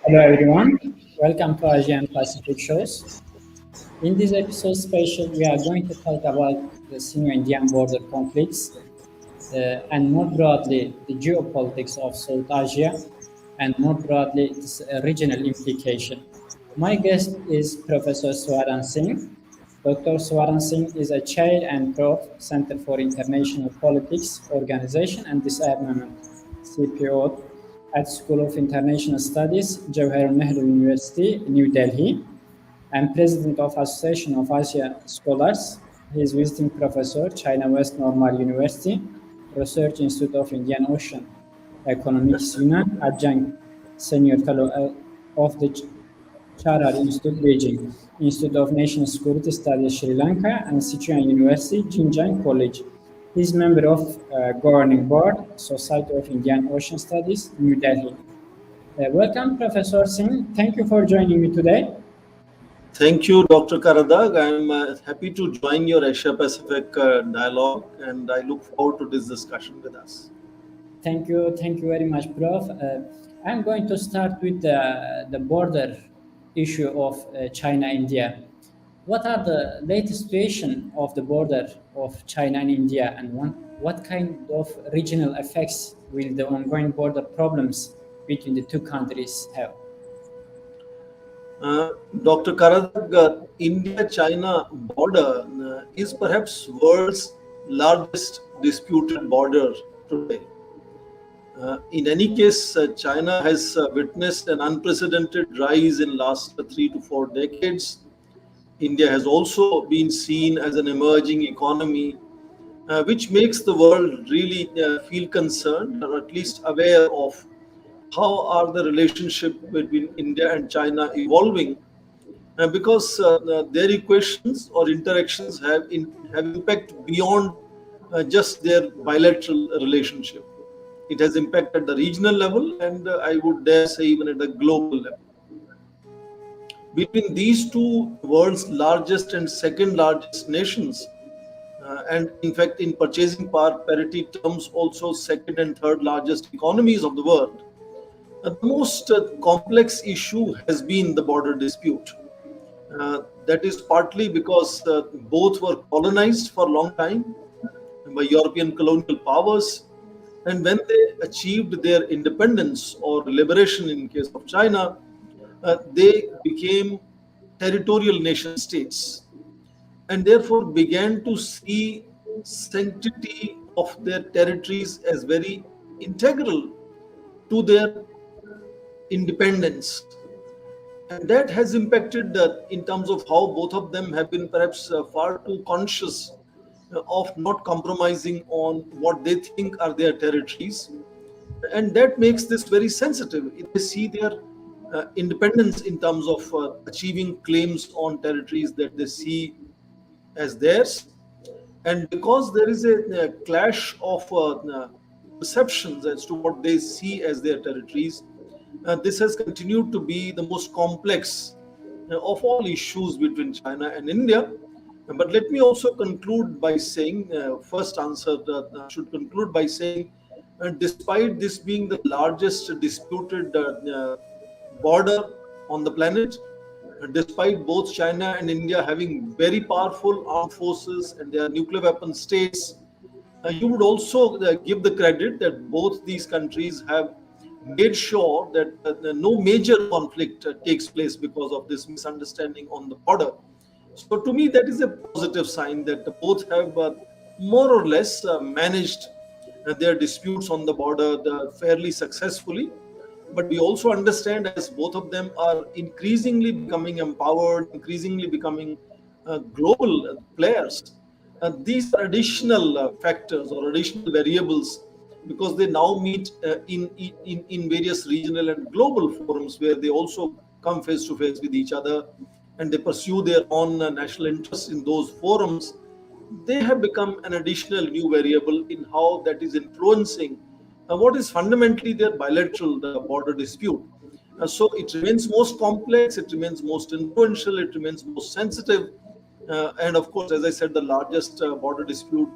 Hello everyone, welcome to Asian Pacific shows. In this episode special, we are going to talk about the Sino-Indian border conflicts and more broadly the geopolitics of South Asia and more broadly its regional implication. My guest is Professor Swaran Singh. Dr. Swaran Singh is a chair and Prof, Center for International Politics, Organization and Disarmament, CPO, at School of International Studies, Jawaharlal Nehru University, New Delhi, and President of Association of Asia Scholars. He is visiting professor, China West Normal University, Research Institute of Indian Ocean Economics, Yunnan, Adjunct Senior Fellow of the Charar Institute, Beijing, Institute of National Security Studies, Sri Lanka, and Sichuan University, Jinjiang College. He is member of Governing Board, Society of Indian Ocean Studies, New Delhi. Welcome, Professor Singh. Thank you for joining me today. Thank you, Dr. Karadag. I'm happy to join your Asia Pacific dialogue, and I look forward to this discussion with us. Thank you very much, Prof. I'm going to start with the border issue of China-India. What are the latest situation of the border of China and India, and what kind of regional effects will the ongoing border problems between the two countries have? Dr. Karadag, India-China border is perhaps world's largest disputed border today. In any case, China has witnessed an unprecedented rise in last 3 to 4 decades. India has also been seen as an emerging economy, which makes the world really feel concerned, or at least aware of how are the relationship between India and China evolving, because their equations or interactions have impact beyond just their bilateral relationship. It has impact at the regional level, and I would dare say even at the global level. Between these two world's largest and second largest nations, and in fact in purchasing power parity terms also second and third largest economies of the world, the most complex issue has been the border dispute. That is partly because both were colonized for a long time by European colonial powers, and when they achieved their independence or liberation in case of China, they became territorial nation states and therefore began to see sanctity of their territories as very integral to their independence. And that has impacted in terms of how both of them have been perhaps far too conscious of not compromising on what they think are their territories. And that makes this very sensitive. They see their independence in terms of achieving claims on territories that they see as theirs. And because there is a clash of perceptions as to what they see as their territories, this has continued to be the most complex of all issues between China and India. But let me also conclude by saying, should conclude by saying, despite this being the largest disputed border on the planet, despite both China and India having very powerful armed forces and they are nuclear weapon states, you would also give the credit that both these countries have made sure that no major conflict takes place because of this misunderstanding on the border. So to me, that is a positive sign that both have more or less managed their disputes on the border fairly successfully. But we also understand, as both of them are increasingly becoming empowered, increasingly becoming global players, these are additional factors or additional variables, because they now meet in various regional and global forums where they also come face to face with each other and they pursue their own national interests in those forums. They have become an additional new variable in how that is influencing what is fundamentally their bilateral border dispute. So it remains most complex, it remains most influential, it remains most sensitive, and of course, as I said, the largest border dispute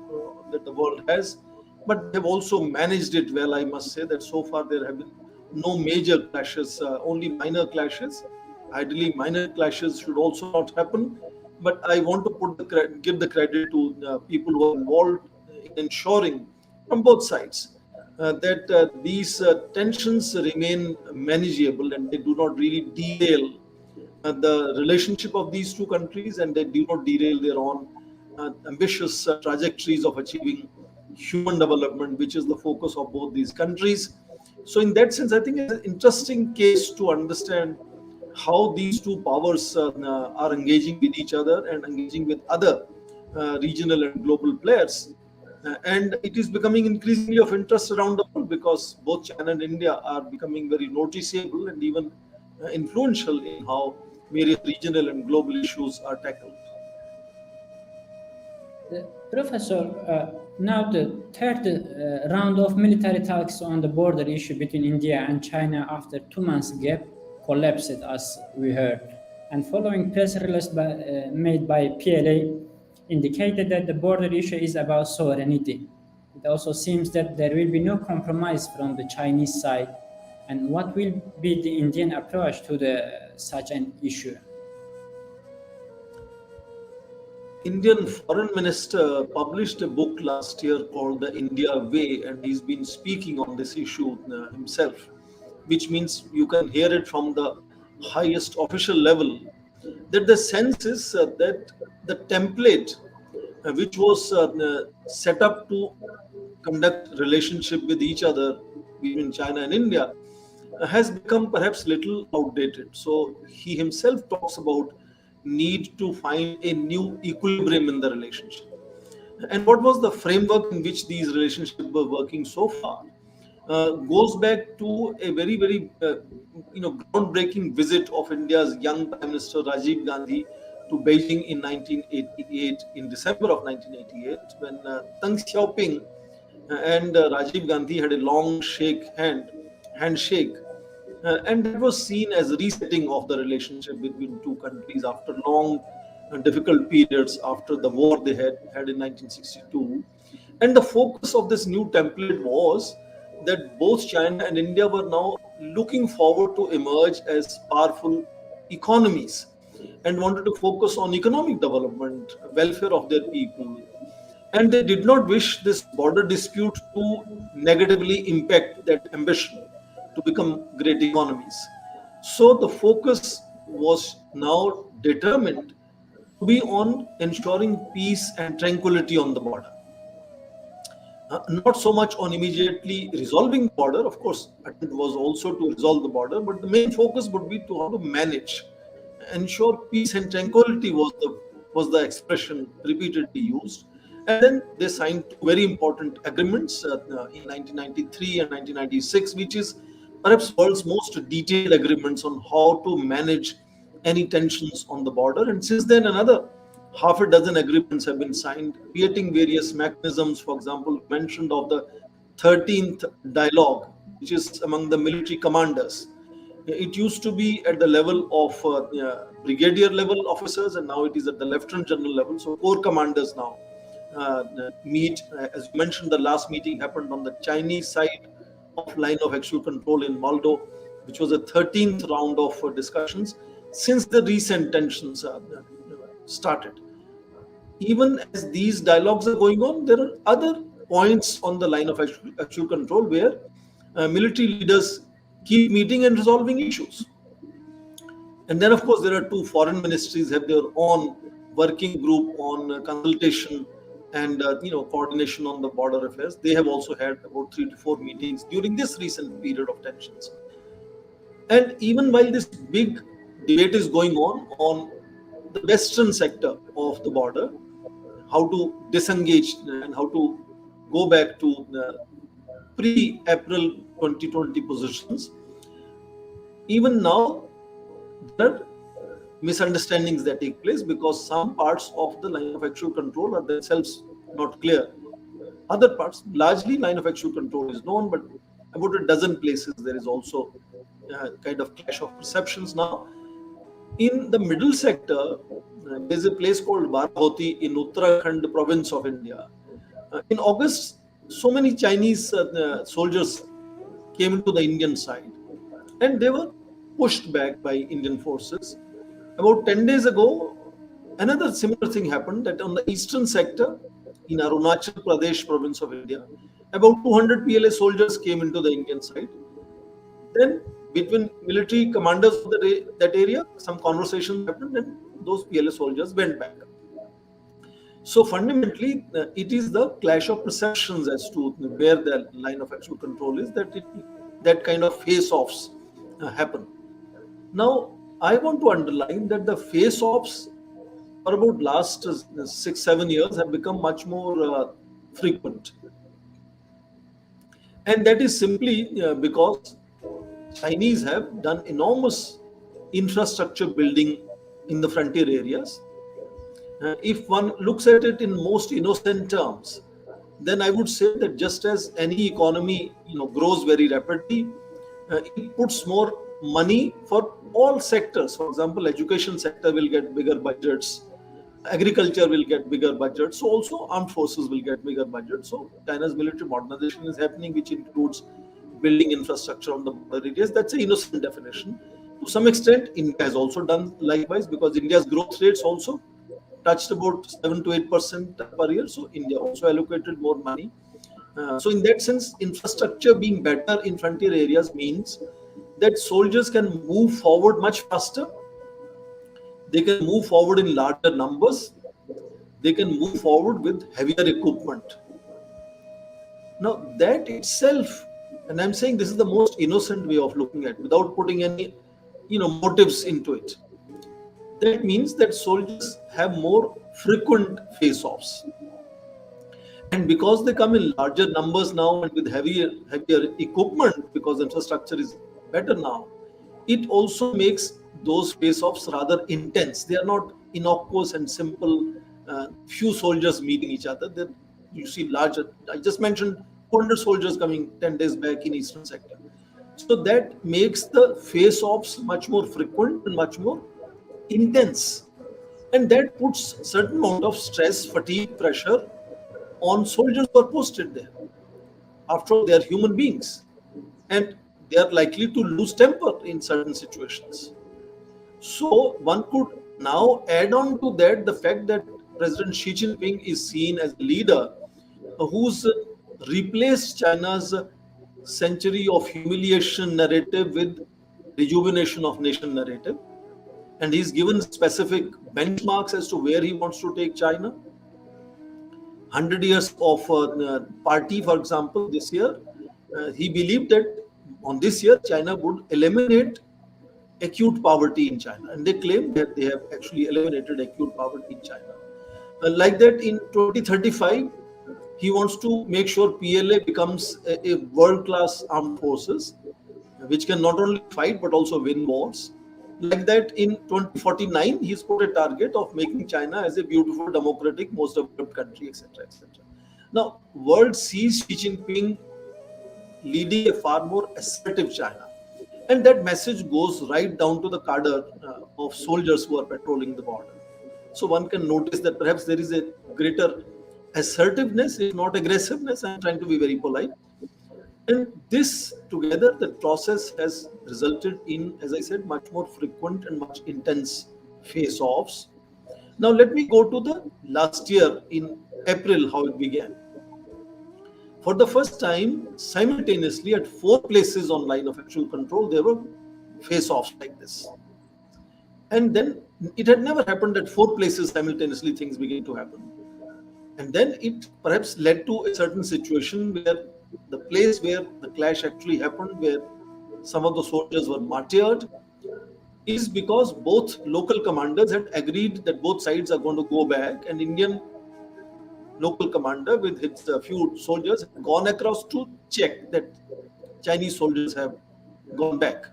that the world has. But they have also managed it well. I must say that so far there have been no major clashes, only minor clashes. Ideally, minor clashes should also not happen. But I want to give the credit to people who are involved in ensuring from both sides that these tensions remain manageable and they do not really derail the relationship of these two countries, and they do not derail their own ambitious trajectories of achieving human development, which is the focus of both these countries. So, in that sense, I think it's an interesting case to understand how these two powers are engaging with each other and engaging with other regional and global players. And it is becoming increasingly of interest around the world because both China and India are becoming very noticeable and even influential in how various regional and global issues are tackled. Professor, now the third round of military talks on the border issue between India and China after 2 months gap collapsed, as we heard. And following press release made by PLA indicated that the border issue is about sovereignty. It also seems that there will be no compromise from the Chinese side. And what will be the Indian approach to such an issue? Indian Foreign Minister published a book last year called The India Way, and he's been speaking on this issue himself, which means you can hear it from the highest official level. That the sense is that the template which was set up to conduct relationship with each other between China and India has become perhaps little outdated. So he himself talks about need to find a new equilibrium in the relationship. And what was the framework in which these relationships were working so far? Goes back to a very groundbreaking visit of India's young Prime Minister Rajiv Gandhi to Beijing in 1988, in December of 1988, when Deng Xiaoping and Rajiv Gandhi had a long handshake, and that was seen as resetting of the relationship between two countries after long difficult periods after the war they had in 1962. And the focus of this new template was that both China and India were now looking forward to emerge as powerful economies and wanted to focus on economic development, welfare of their people. And they did not wish this border dispute to negatively impact that ambition to become great economies. So the focus was now determined to be on ensuring peace and tranquility on the border. Not so much on immediately resolving the border. Of course, attempt was also to resolve the border, but the main focus would be to how to manage, ensure peace and tranquility was the expression repeatedly used. And then they signed two very important agreements in 1993 and 1996, which is perhaps world's most detailed agreements on how to manage any tensions on the border. And since then, another half a dozen agreements have been signed, creating various mechanisms. For example, mentioned of the 13th dialogue, which is among the military commanders. It used to be at the level of brigadier level officers, and now it is at the lieutenant general level. So corps commanders now meet. As you mentioned, the last meeting happened on the Chinese side of line of actual control in Moldo, which was a 13th round of discussions since the recent tensions started. Even as these dialogues are going on, there are other points on the line of actual control where military leaders keep meeting and resolving issues. And then, of course, there are two foreign ministries have their own working group on consultation and coordination on the border affairs. They have also had about 3 to 4 meetings during this recent period of tensions. And even while this big debate is going on the western sector of the border, how to disengage and how to go back to the pre-April 2020 positions, even now there are misunderstandings that take place because some parts of the line of actual control are themselves not clear. Other parts, largely line of actual control is known, but about a dozen places there is also kind of clash of perceptions now. In the middle sector, there's a place called Barhoti in Uttarakhand province of India. In August, so many Chinese soldiers came into the Indian side. and they were pushed back by Indian forces. About 10 days ago, another similar thing happened, that on the eastern sector in Arunachal Pradesh province of India, about 200 PLA soldiers came into the Indian side. Then, between military commanders of that area, some conversations happened, and those PLA soldiers went back. So fundamentally, it is the clash of perceptions as to where the line of actual control is, that kind of face-offs happen. Now, I want to underline that the face-offs for about last 6-7 years have become much more frequent, and that is simply because Chinese have done enormous infrastructure building in the frontier areas. If one looks at it in most innocent terms, then I would say that just as any economy, grows very rapidly, it puts more money for all sectors. For example, education sector will get bigger budgets, agriculture will get bigger budgets, so also armed forces will get bigger budgets. So China's military modernization is happening, which includes building infrastructure on the border areas. That's an innocent definition. To some extent, India has also done likewise, because India's growth rates also touched about 7 to 8% per year. So India also allocated more money. So in that sense, infrastructure being better in frontier areas means that soldiers can move forward much faster. They can move forward in larger numbers. They can move forward with heavier equipment. Now that itself, and I'm saying this is the most innocent way of looking at it, without putting any, motives into it. That means that soldiers have more frequent face-offs, and because they come in larger numbers now and with heavier equipment, because infrastructure is better now, it also makes those face-offs rather intense. They are not innocuous and simple, few soldiers meeting each other. Then you see larger. I just mentioned 200 soldiers coming 10 days back in eastern sector. So that makes the face-offs much more frequent and much more intense, and that puts certain amount of stress, fatigue, pressure on soldiers who are posted there. After all, they are human beings, and they are likely to lose temper in certain situations. So one could now add on to that the fact that President Xi Jinping is seen as a leader who's replaced China's century of humiliation narrative with rejuvenation of nation narrative, and he's given specific benchmarks as to where he wants to take China. 100 years of party, for example, this year, he believed that on this year China would eliminate acute poverty in China, and they claim that they have actually eliminated acute poverty in China. Like that, in 2035, he wants to make sure PLA becomes a world-class armed forces, which can not only fight but also win wars. Like that, in 2049, he's put a target of making China as a beautiful, democratic, most developed country, etc., etc. Now, world sees Xi Jinping leading a far more assertive China, and that message goes right down to the cadre of soldiers who are patrolling the border. So one can notice that perhaps there is a greater assertiveness, if not aggressiveness. I'm trying to be very polite. And this together, the process has resulted in, as I said, much more frequent and much intense face-offs. Now let me go to the last year in April, how it began. For the first time, simultaneously at 4 places on line of actual control, there were face-offs like this. And then it had never happened at 4 places simultaneously things began to happen. And then it perhaps led to a certain situation where the place where the clash actually happened, where some of the soldiers were martyred, is because both local commanders had agreed that both sides are going to go back, and Indian local commander with his few soldiers had gone across to check that Chinese soldiers have gone back.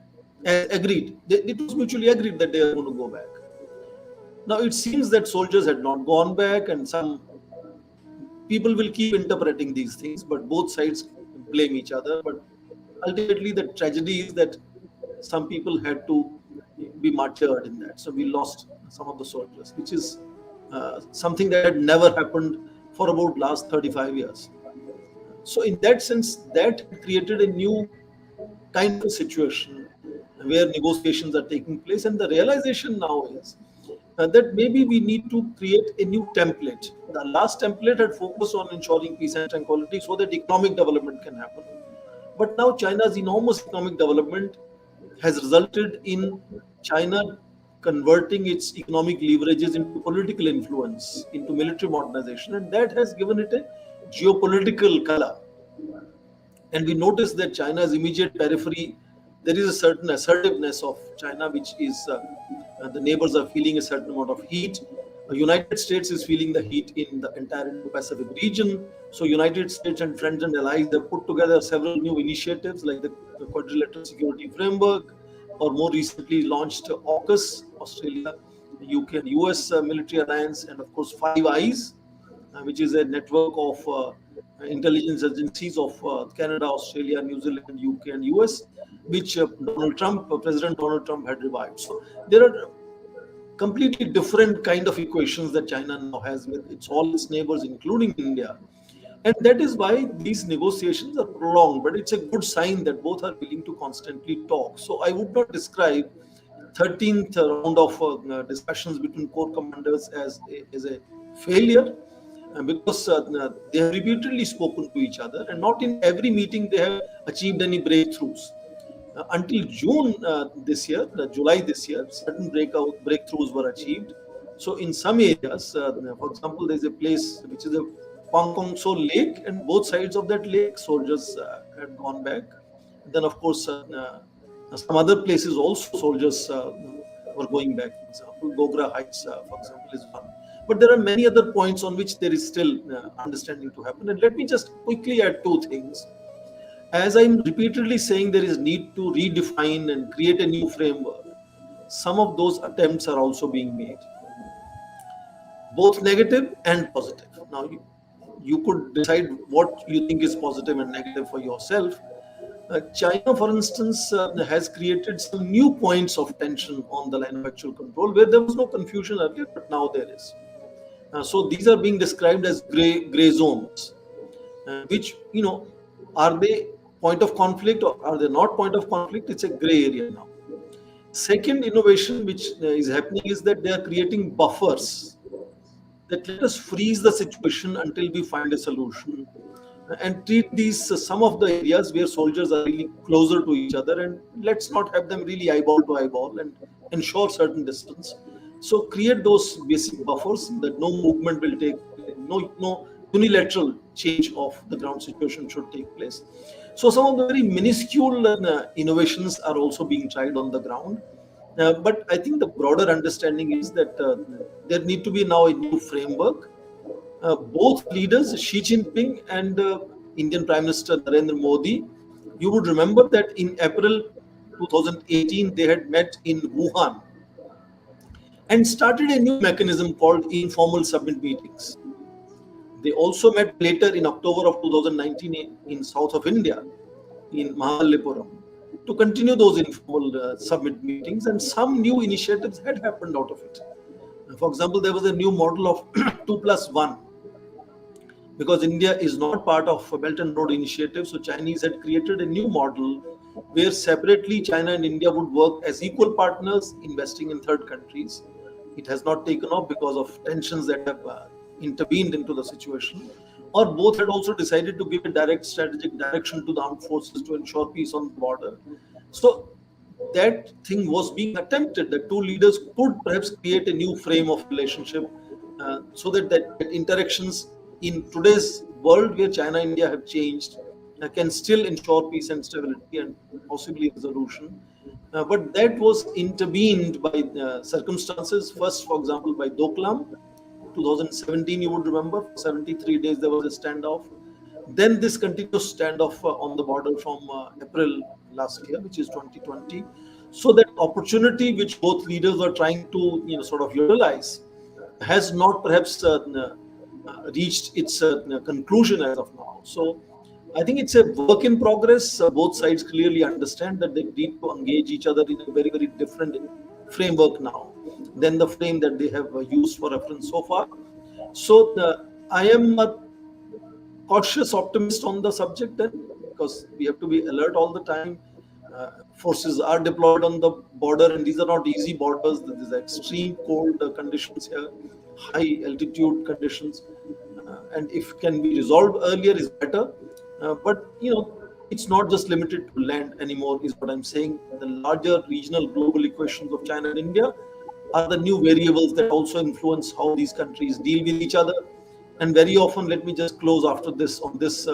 And agreed. It was mutually agreed that they are going to go back. Now it seems that soldiers had not gone back, and some people will keep interpreting these things, but both sides blame each other. But ultimately, the tragedy is that some people had to be martyred in that. So we lost some of the soldiers, which is something that had never happened for about last 35 years. So in that sense, that created a new kind of situation where negotiations are taking place. And the realization now is that maybe we need to create a new template. The last template had focused on ensuring peace and tranquility so that economic development can happen. But now China's enormous economic development has resulted in China converting its economic leverages into political influence, into military modernization, and that has given it a geopolitical color. And we notice that China's immediate periphery, there is a certain assertiveness of China, which is the neighbors are feeling a certain amount of heat. United States is feeling the heat in the entire Indo-Pacific region. So United States and friends and allies have put together several new initiatives like the Quadrilateral Security Framework, or more recently launched AUKUS, Australia, UK and US military alliance, and of course Five Eyes, which is a network of intelligence agencies of Canada, Australia, New Zealand, UK, and US, which President Donald Trump had revived. So there are completely different kind of equations that China now has with all its neighbors, including India. And that is why these negotiations are prolonged, but it's a good sign that both are willing to constantly talk. So I would not describe 13th round of discussions between core commanders as a failure, because they have repeatedly spoken to each other, and not in every meeting they have achieved any breakthroughs. Until June this year, July this year, certain breakthroughs were achieved. So in some areas, for example, there's a place which is a Pangkongso Lake, and both sides of that lake, soldiers had gone back. Then, of course, some other places also soldiers were going back. For example, Gogra Heights, for example, is one. But there are many other points on which there is still understanding to happen. And let me just quickly add two things. As I'm repeatedly saying, there is need to redefine and create a new framework. Some of those attempts are also being made, both negative and positive. Now, you could decide what you think is positive and negative for yourself. China, for instance, has created some new points of tension on the line of actual control where there was no confusion earlier, but now there is. So these are being described as gray zones, which, are they point of conflict or are they not point of conflict? It's a gray area now. Second innovation which is happening is that they are creating buffers, that let us freeze the situation until we find a solution, and treat these some of the areas where soldiers are really closer to each other, and let's not have them really eyeball to eyeball, and ensure certain distance. So create those basic buffers that no movement will take, no unilateral change of the ground situation should take place. So some of the very minuscule innovations are also being tried on the ground. But I think the broader understanding is that there need to be now a new framework. Both leaders, Xi Jinping and Indian Prime Minister Narendra Modi, you would remember that in April 2018, they had met in Wuhan and started a new mechanism called informal summit meetings. They also met later in October of 2019 in south of India, in Mahallipuram, to continue those informal summit meetings, and some new initiatives had happened out of it. For example, there was a new model of 2+1, because India is not part of a Belt and Road Initiative, so Chinese had created a new model where separately China and India would work as equal partners investing in third countries. It has not taken off because of tensions that have intervened into the situation, or both had also decided to give a direct strategic direction to the armed forces to ensure peace on the border. So that thing was being attempted, that two leaders could perhaps create a new frame of relationship, so that interactions in today's world where China and India have changed can still ensure peace and stability and possibly resolution. But that was intervened by circumstances. First, for example, by Doklam, 2017, you would remember, for 73 days there was a standoff. Then this continuous standoff on the border from April last year, which is 2020. So that opportunity which both leaders were trying to sort of utilize has not perhaps reached its conclusion as of now. So I think it's a work in progress. Both sides clearly understand that they need to engage each other in a very, very different framework now than the frame that they have used for reference so far. So I am a cautious optimist on the subject then, because we have to be alert all the time. Forces are deployed on the border, and these are not easy borders. There is extreme cold conditions here, high altitude conditions, and if can be resolved earlier is better. But it's not just limited to land anymore, is what I'm saying. The larger regional global equations of China and India are the new variables that also influence how these countries deal with each other. And very often, let me just close after this on this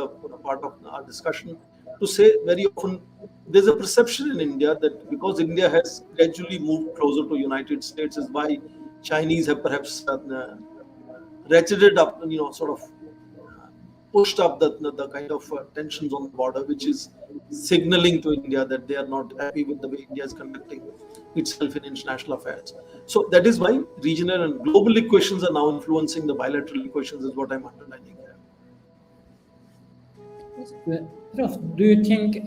part of our discussion to say, very often there's a perception in India that because India has gradually moved closer to United States is why Chinese have perhaps ratcheted up, sort of pushed up the kind of tensions on the border, which is signaling to India that they are not happy with the way India is conducting itself in international affairs. So that is why regional and global equations are now influencing the bilateral equations, is what I'm underlining here. Prof, do you think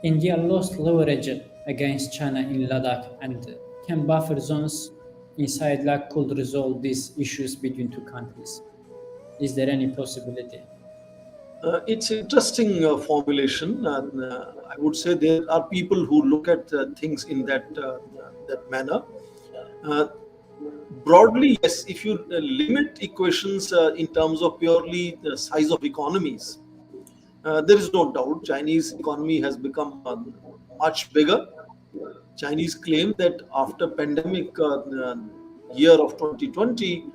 India lost leverage against China in Ladakh, and can buffer zones inside Ladakh could resolve these issues between two countries? Is there any possibility? It's interesting formulation. I would say there are people who look at things in that manner. Uh, Broadly, yes. If you limit equations in terms of purely the size of economies, there is no doubt Chinese economy has become much bigger. Chinese claim that after pandemic year of 2020,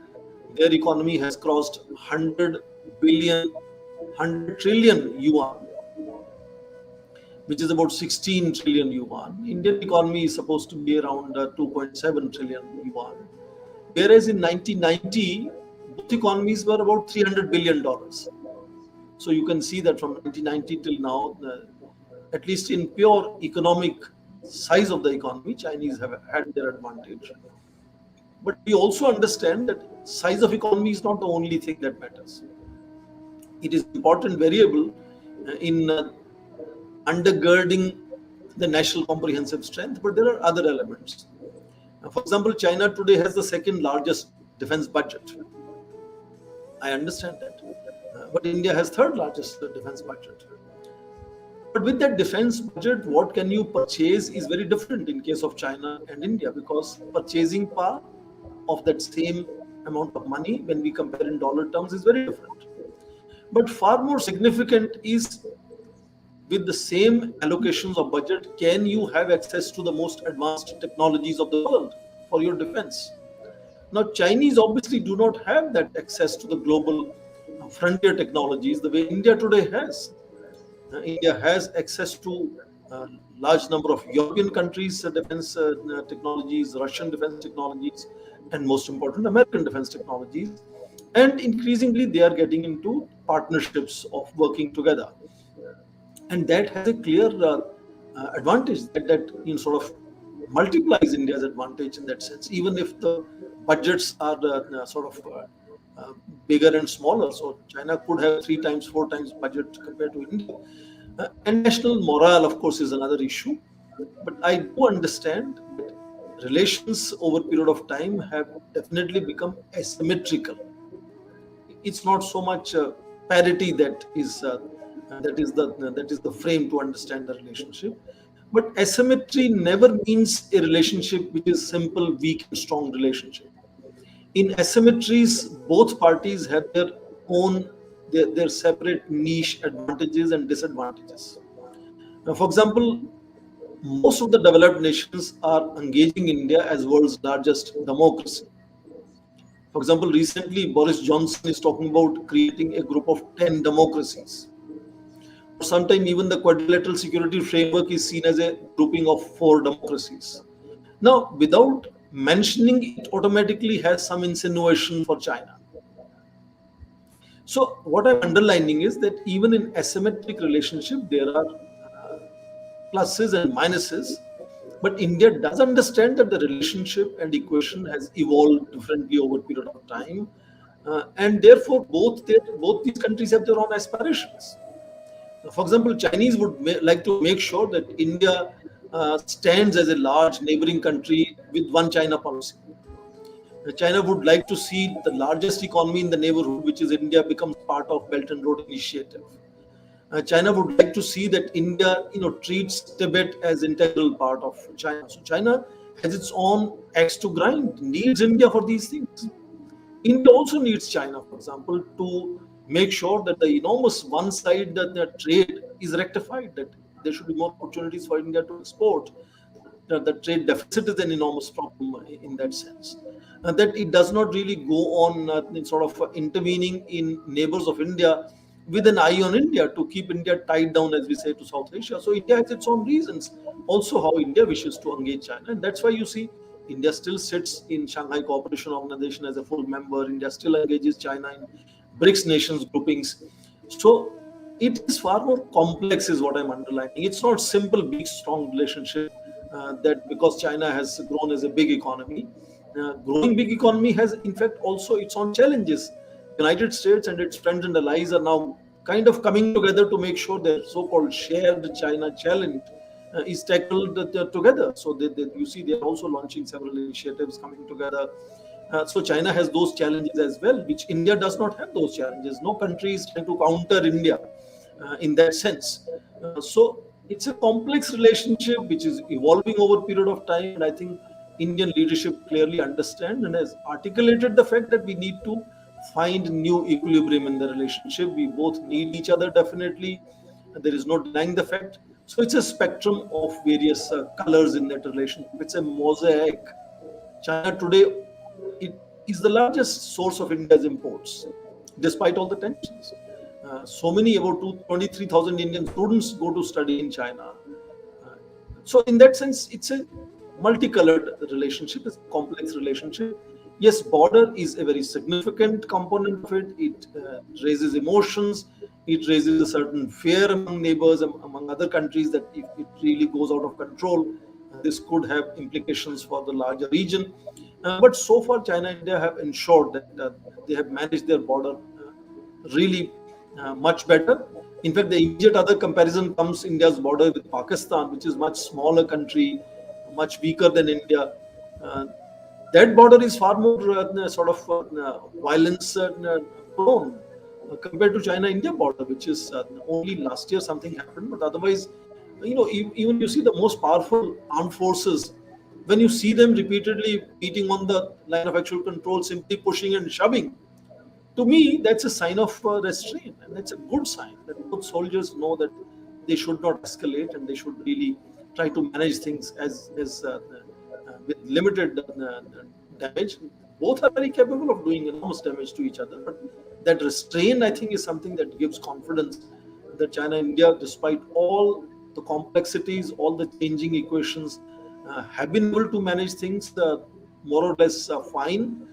their economy has crossed 100 billion, 100 trillion yuan, which is about 16 trillion yuan. Indian economy is supposed to be around 2.7 trillion yuan. Whereas in 1990, both economies were about $300 billion. So you can see that from 1990 till now, at least in pure economic size of the economy, Chinese have had their advantage. But we also understand that size of economy is not the only thing that matters. It is important variable in undergirding the national comprehensive strength, but there are other elements. For example, China today has the second largest defense budget. I understand that. But India has third largest defense budget. But with that defense budget, what can you purchase is very different in case of China and India, because purchasing power of that same amount of money when we compare in dollar terms is very different. But far more significant is, with the same allocations of budget, can you have access to the most advanced technologies of the world for your defense? Now, Chinese obviously do not have that access to the global frontier technologies the way India today has. India has access to a large number of European countries' defense technologies, Russian defense technologies, and most important, American defense technologies. And increasingly, they are getting into partnerships of working together. And that has a clear advantage that sort of multiplies India's advantage in that sense, even if the budgets are bigger and smaller. So China could have 3 times, 4 times budget compared to India. And national morale, of course, is another issue. But I do understand that relations over a period of time have definitely become asymmetrical. It's not so much parity that is the frame to understand the relationship. But asymmetry never means a relationship which is simple, weak, and strong relationship. In asymmetries, both parties have their own, their separate niche advantages and disadvantages. Now, for example, most of the developed nations are engaging India as world's largest democracy. For example, recently Boris Johnson is talking about creating a group of 10 democracies. Sometimes even the quadrilateral security framework is seen as a grouping of 4 democracies. Now, without mentioning it, automatically has some insinuation for China. So, what I'm underlining is that even in asymmetric relationship, there are pluses and minuses. But India does understand that the relationship and equation has evolved differently over a period of time, and therefore both these countries have their own aspirations. For example, Chinese would like to make sure that India stands as a large neighboring country with one China policy. China would like to see the largest economy in the neighborhood, which is India, becomes part of Belt and Road Initiative. China would like to see that India, treats Tibet as integral part of China. So China has its own axe to grind, needs India for these things. India also needs China, for example, to make sure that the enormous one side that the trade is rectified, that there should be more opportunities for India to export. The trade deficit is an enormous problem in that sense. That it does not really go on in sort of intervening in neighbors of India with an eye on India to keep India tied down, as we say, to South Asia. So India has its own reasons, also how India wishes to engage China. And that's why you see India still sits in Shanghai Cooperation Organization as a full member. India still engages China in BRICS nations groupings. So it is far more complex, is what I'm underlining. It's not simple, big, strong relationship that because China has grown as a big economy. Growing big economy has, in fact, also its own challenges. United States and its friends and allies are now kind of coming together to make sure their so-called shared China challenge is tackled together. So you see, they are also launching several initiatives coming together. So China has those challenges as well, which India does not have those challenges. No country is trying to counter India in that sense. So it's a complex relationship which is evolving over a period of time, and I think Indian leadership clearly understand and has articulated the fact that we need to find new equilibrium in the relationship. We both need each other definitely. There is no denying the fact. So it's a spectrum of various colors in that relationship. It's a mosaic. China today, it is the largest source of India's imports, despite all the tensions. So many, about 23,000 Indian students go to study in China. Uh, so in that sense, it's a multicolored relationship, it's a complex relationship. Yes, border is a very significant component of it. It raises emotions. It raises a certain fear among neighbors, among other countries, that if it really goes out of control, this could have implications for the larger region. But so far, China and India have ensured that they have managed their border really much better. In fact, the immediate other comparison comes India's border with Pakistan, which is much smaller country, much weaker than India. Uh, that border is far more sort of violence prone compared to China-India border, which is only last year something happened, but otherwise, even you see the most powerful armed forces, when you see them repeatedly beating on the line of actual control, simply pushing and shoving, to me, that's a sign of restraint, and that's a good sign that both soldiers know that they should not escalate and they should really try to manage things with limited damage. Both are very capable of doing enormous damage to each other, but that restraint, I think, is something that gives confidence that China and India, despite all the complexities, all the changing equations, have been able to manage things more or less fine,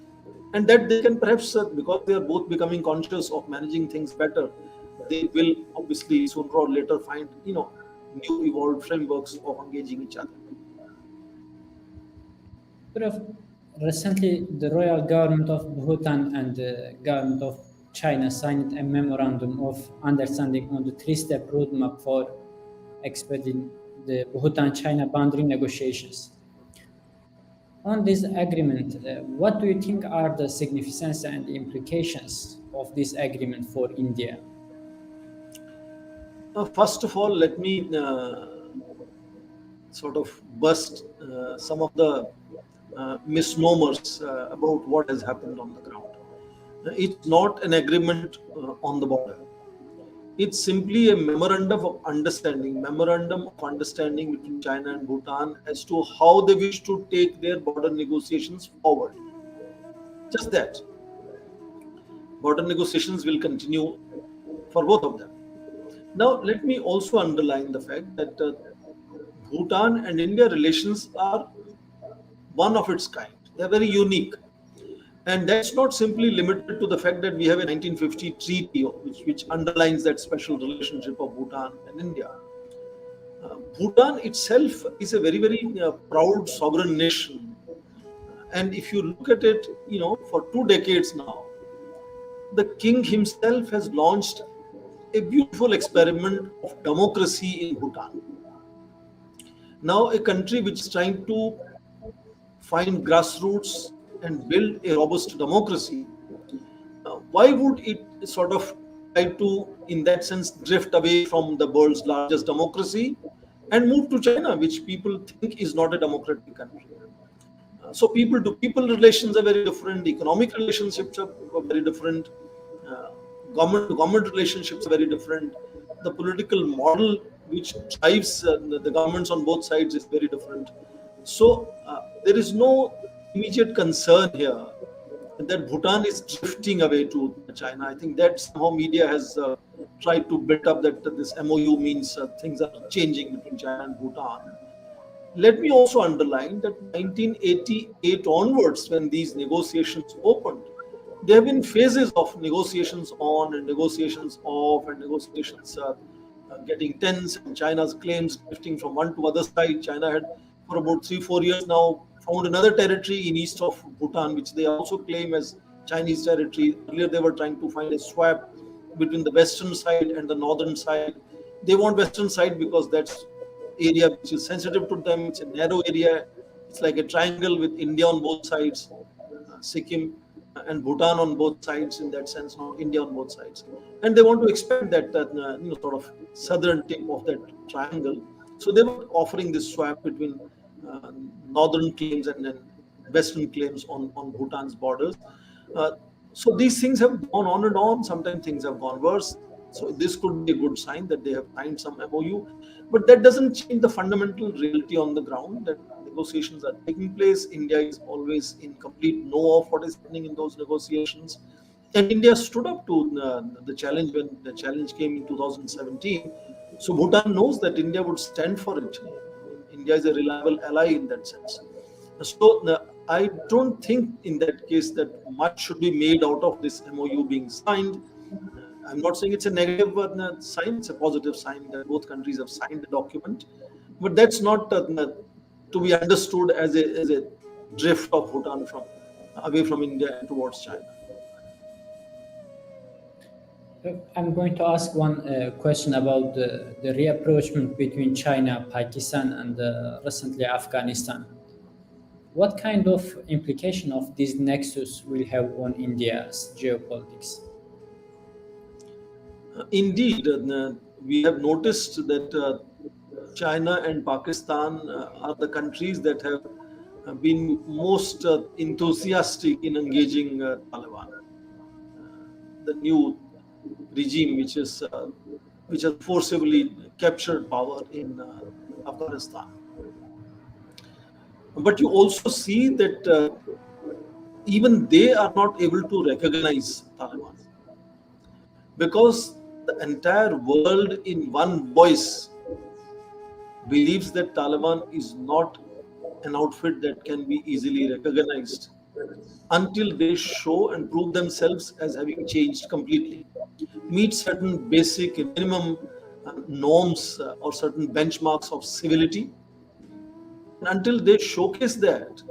and that they can perhaps, because they are both becoming conscious of managing things better, they will obviously sooner or later find new evolved frameworks of engaging each other. Prof, recently, the royal government of Bhutan and the government of China signed a memorandum of understanding on the three-step roadmap for expediting the Bhutan-China boundary negotiations. On this agreement, what do you think are the significance and implications of this agreement for India? First of all, let me sort of bust some of the misnomers about what has happened on the ground. It's not an agreement on the border. It's simply a memorandum of understanding between China and Bhutan as to how they wish to take their border negotiations forward. Just that. Border negotiations will continue for both of them. Now, let me also underline the fact that Bhutan and India relations are one of its kind. They're very unique. And that's not simply limited to the fact that we have a 1950 treaty which underlines that special relationship of Bhutan and India. Bhutan itself is a very, very proud sovereign nation. And if you look at it, for 2 decades now, the king himself has launched a beautiful experiment of democracy in Bhutan. Now, a country which is trying to find grassroots and build a robust democracy, why would it sort of try to, in that sense, drift away from the world's largest democracy and move to China, which people think is not a democratic country. So people to people relations are very different, economic relationships are very different, uh, government to government relationships are very different. The political model which drives the governments on both sides is very different. So there is no immediate concern here that Bhutan is drifting away to China. I think that somehow media has tried to build up that this MOU means things are changing between China and Bhutan. Let me also underline that 1988 onwards, when these negotiations opened, there have been phases of negotiations on and negotiations off and negotiations getting tense and China's claims drifting from one to other side. China had for about 3 4 years now found another territory in east of Bhutan, which they also claim as Chinese territory. Earlier they were trying to find a swap between the western side and the northern side. They want western side because that's area which is sensitive to them. It's a narrow area. It's like a triangle with India on both sides, Sikkim and Bhutan on both sides. In that sense, not India on both sides. And they want to expand that sort of southern tip of that triangle. So they were offering this swap between uh, northern claims and then western claims on Bhutan's borders. Uh, so these things have gone on and on. Sometimes things have gone worse. So this could be a good sign that they have signed some MOU, but that doesn't change the fundamental reality on the ground that negotiations are taking place. India is always in complete know of what is happening in those negotiations, and India stood up to the challenge when the challenge came in 2017. So Bhutan knows that India would stand for it. India is a reliable ally in that sense. So I don't think in that case that much should be made out of this MOU being signed. I'm not saying it's a negative sign, it's a positive sign that both countries have signed the document. But that's not to be understood as a drift of Bhutan from away from India and towards China. I'm going to ask one question about the reapproachment between China, Pakistan, and recently Afghanistan. What kind of implication of this nexus will have on India's geopolitics? Indeed, we have noticed that China and Pakistan are the countries that have been most enthusiastic in engaging Taliban, the new regime which has forcibly captured power in Afghanistan. But you also see that even they are not able to recognize Taliban because the entire world in one voice believes that Taliban is not an outfit that can be easily recognized until they show and prove themselves as having changed completely, meet certain basic minimum norms or certain benchmarks of civility. And until they showcase that,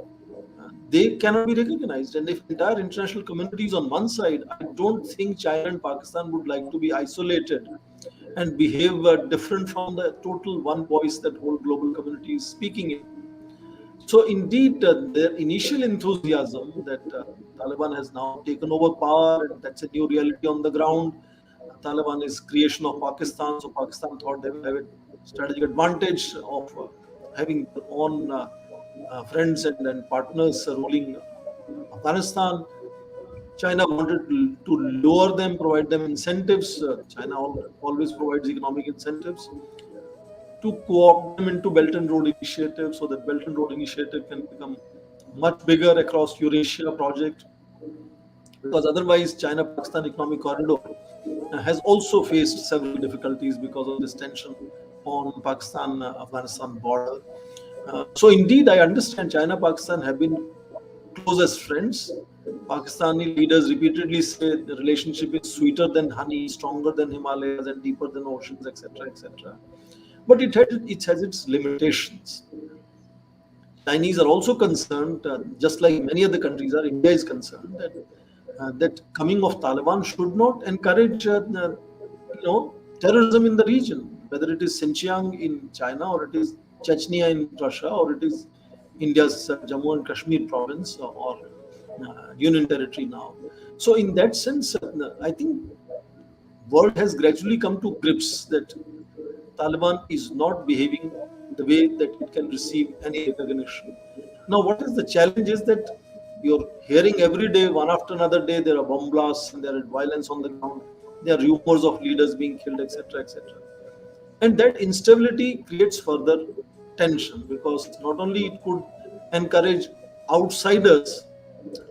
they cannot be recognized. And if entire international community is on one side, I don't think China and Pakistan would like to be isolated and behave different from the total one voice that whole global community is speaking in. So indeed, their initial enthusiasm that Taliban has now taken over power, and that's a new reality on the ground. Taliban is creation of Pakistan, so Pakistan thought they will have a strategic advantage of having their own friends and partners ruling Afghanistan. China wanted to lower them, provide them incentives. China always provides economic incentives to co-opt them into Belt and Road Initiative so that Belt and Road Initiative can become much bigger across Eurasia project. Because otherwise, China-Pakistan economic corridor has also faced several difficulties because of this tension on Pakistan-Afghanistan border. So indeed, I understand China-Pakistan have been closest friends. Pakistani leaders repeatedly say the relationship is sweeter than honey, stronger than Himalayas, and deeper than oceans, etc., etc. But it has its limitations. Chinese are also concerned, just like many other countries are. India is concerned that coming of Taliban should not encourage, terrorism in the region, whether it is Xinjiang in China or it is Chechnya in Russia or it is India's Jammu and Kashmir province or Union territory now. So in that sense, I think world has gradually come to grips that Taliban is not behaving the way that it can receive any recognition. Now, what is the challenge is that you're hearing every day, one after another day, there are bomb blasts and there is violence on the ground. There are rumors of leaders being killed, etc., etc. And that instability creates further tension because not only it could encourage outsiders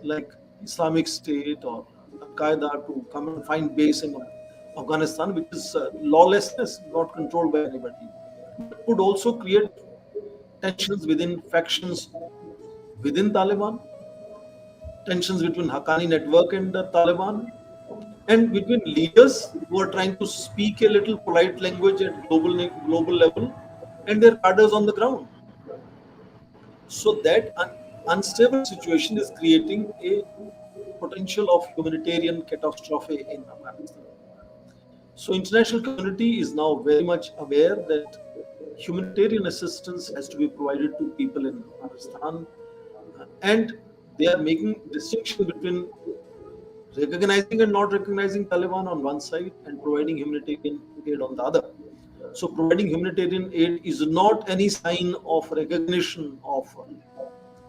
like Islamic State or Al Qaeda to come and find base in Afghanistan, which is lawlessness, not controlled by anybody, but could also create tensions within factions within Taliban, tensions between Haqqani network and the Taliban, and between leaders who are trying to speak a little polite language at global level and their cadres on the ground. So that unstable situation is creating a potential of humanitarian catastrophe in Afghanistan. So international community is now very much aware that humanitarian assistance has to be provided to people in Afghanistan, and they are making distinction between recognizing and not recognizing Taliban on one side and providing humanitarian aid on the other. So providing humanitarian aid is not any sign of recognition of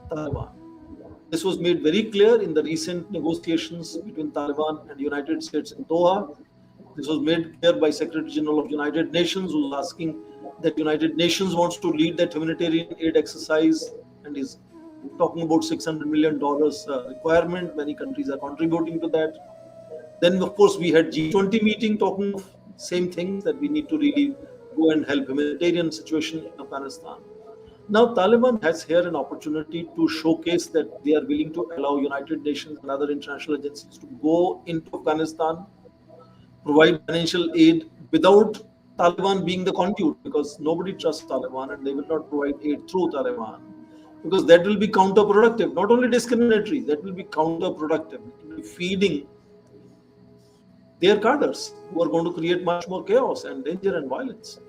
Taliban. This was made very clear in the recent negotiations between Taliban and United States in Doha. This was made clear by Secretary General of United Nations, who was asking that United Nations wants to lead that humanitarian aid exercise and is talking about $600 million requirement. Many countries are contributing to that. Then, of course, we had G20 meeting talking of same things that we need to really go and help humanitarian situation in Afghanistan. Now, Taliban has here an opportunity to showcase that they are willing to allow United Nations and other international agencies to go into Afghanistan, provide financial aid without Taliban being the conduit, because nobody trusts Taliban and they will not provide aid through Taliban, because that will be counterproductive, not only discriminatory, that will be counterproductive. It will be feeding their cadres who are going to create much more chaos and danger and violence.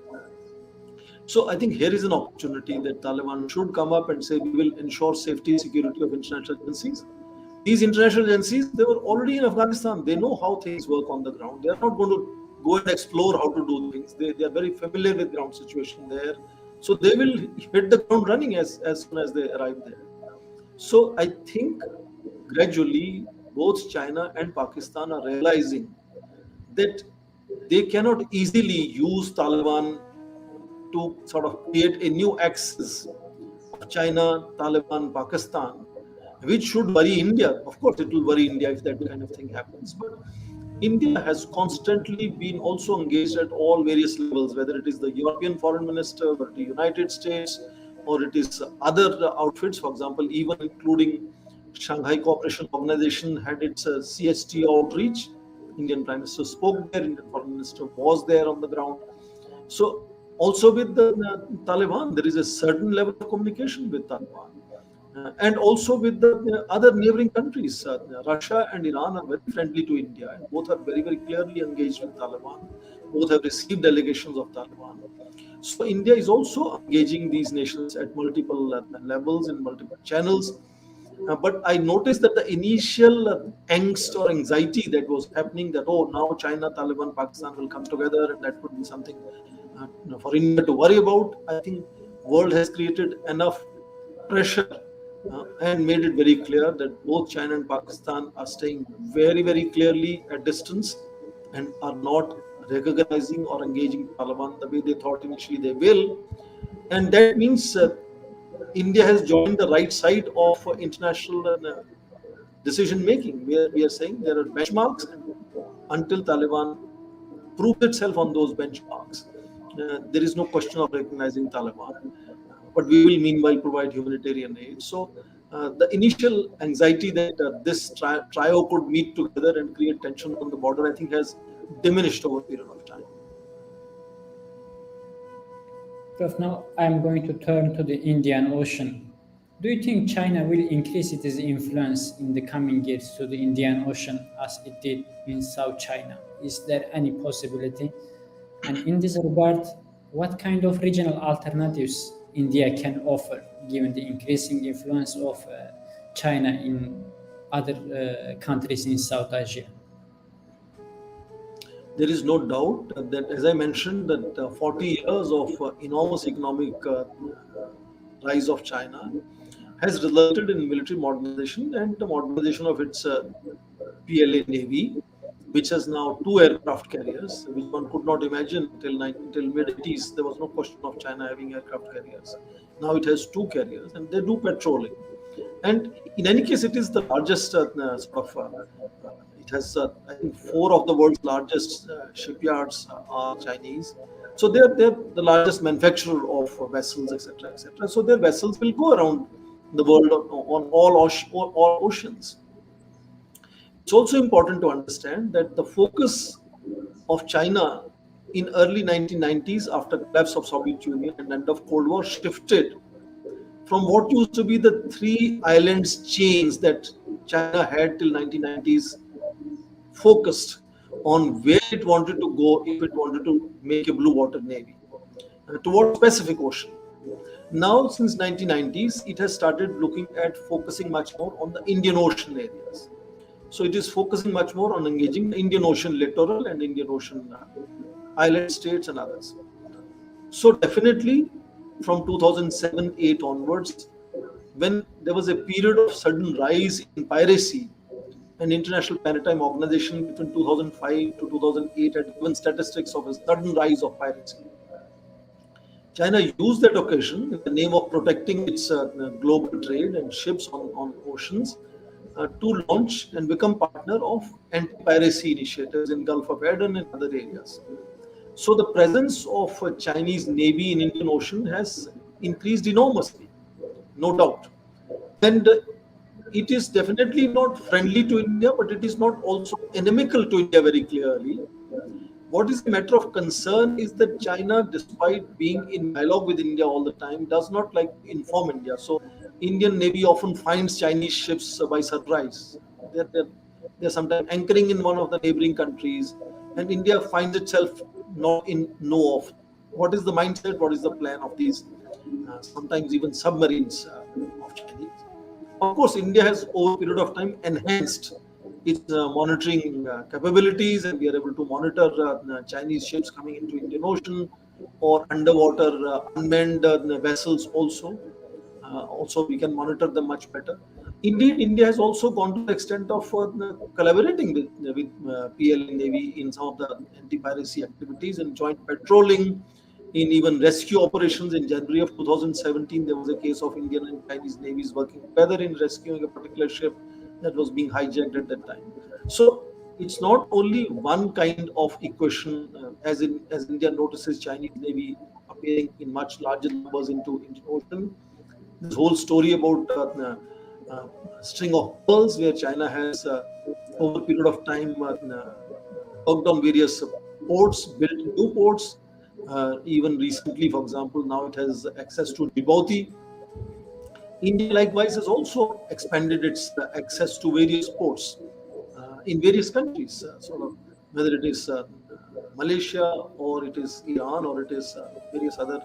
So I think here is an opportunity that Taliban should come up and say we will ensure safety and security of international agencies. These international agencies, they were already in Afghanistan. They know how things work on the ground. They are not going to go and explore how to do things. They are very familiar with ground situation there. So they will hit the ground running as soon as they arrive there. So I think gradually both China and Pakistan are realizing that they cannot easily use Taliban to sort of create a new axis of China, Taliban, Pakistan, which should worry India. Of course, it will worry India if that kind of thing happens. But India has constantly been also engaged at all various levels, whether it is the European foreign minister, or the United States, or it is other outfits, for example, even including Shanghai Cooperation Organization had its CST outreach. Indian Prime Minister spoke there, Indian Foreign Minister was there on the ground. So also with the Taliban, there is a certain level of communication with Taliban. And also with the other neighboring countries. Russia and Iran are very friendly to India, and both are very, very clearly engaged with Taliban. Both have received delegations of Taliban. So India is also engaging these nations at multiple levels in multiple channels. But I noticed that the initial angst or anxiety that was happening, that oh, now China, Taliban, Pakistan will come together, and that could be something for India to worry about. I think world has created enough pressure and made it very clear that both China and Pakistan are staying very, very clearly at distance and are not recognizing or engaging Taliban the way they thought initially they will. And that means India has joined the right side of international decision making, where we are saying there are benchmarks, and until Taliban proves itself on those benchmarks, there is no question of recognizing Taliban. But we will meanwhile provide humanitarian aid. So the initial anxiety that this trio could meet together and create tension on the border, I think, has diminished over a period of time. Prof, now I'm going to turn to the Indian Ocean. Do you think China will increase its influence in the coming years to the Indian Ocean as it did in South China? Is there any possibility? And in this regard, what kind of regional alternatives India can offer given the increasing influence of China in other countries in South Asia? There is no doubt that, as I mentioned, that 40 years of enormous economic rise of China has resulted in military modernization and the modernization of its PLA Navy, which has now two aircraft carriers, which one could not imagine until mid 80s. There was no question of China having aircraft carriers. Now it has two carriers, and they do patrolling. And in any case, it is the largest it has, I think, four of the world's largest shipyards are Chinese. So they're the largest manufacturer of vessels, etc., etc. So their vessels will go around the world on all oceans. It's also important to understand that the focus of China in early 1990s, after collapse of Soviet Union and end of Cold War, shifted from what used to be the three islands chains that China had till 1990s, focused on where it wanted to go if it wanted to make a blue water navy towards Pacific Ocean. Now, since 1990s, it has started looking at focusing much more on the Indian Ocean areas. So it is focusing much more on engaging the Indian Ocean littoral and Indian Ocean island states and others. So definitely from 2007-8 onwards, when there was a period of sudden rise in piracy, and International Maritime Organization between 2005 to 2008 had given statistics of a sudden rise of piracy. China used that occasion in the name of protecting its global trade and ships on oceans to launch and become partner of anti-piracy initiatives in Gulf of Aden and other areas. So the presence of a Chinese Navy in Indian Ocean has increased enormously, no doubt. And it is definitely not friendly to India, but it is not also inimical to India very clearly. What is a matter of concern is that China, despite being in dialogue with India all the time, does not like to inform India. So Indian Navy often finds Chinese ships by surprise. They're sometimes anchoring in one of the neighboring countries, and India finds itself not in know of what is the mindset, what is the plan of these sometimes even submarines of Chinese. Of course, India has over a period of time enhanced its monitoring capabilities, and we are able to monitor Chinese ships coming into Indian Ocean or underwater unmanned vessels also. Also, we can monitor them much better. Indeed, India has also gone to the extent of collaborating with PLA Navy in some of the anti-piracy activities and joint patrolling, in even rescue operations. In January of 2017, there was a case of Indian and Chinese navies working together in rescuing a particular ship that was being hijacked at that time. So it's not only one kind of equation, as India notices Chinese navy appearing in much larger numbers into Indian Ocean. This whole story about string of pearls, where China has over a period of time worked on various ports, built new ports. Even recently, for example, now it has access to Djibouti. India likewise has also expanded its access to various ports in various countries, sort of whether it is Malaysia or it is Iran or it is various other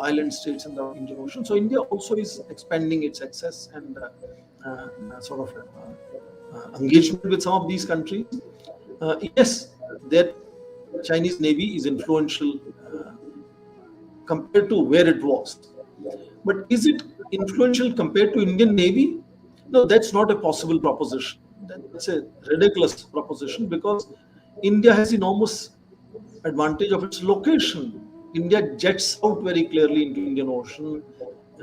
island states in the Indian Ocean. So India also is expanding its access and engagement with some of these countries. Yes, their Chinese Navy is influential compared to where it was. But is it influential compared to Indian Navy? No, that's not a possible proposition. That's a ridiculous proposition because India has enormous advantage of its location. India jets out very clearly into Indian Ocean.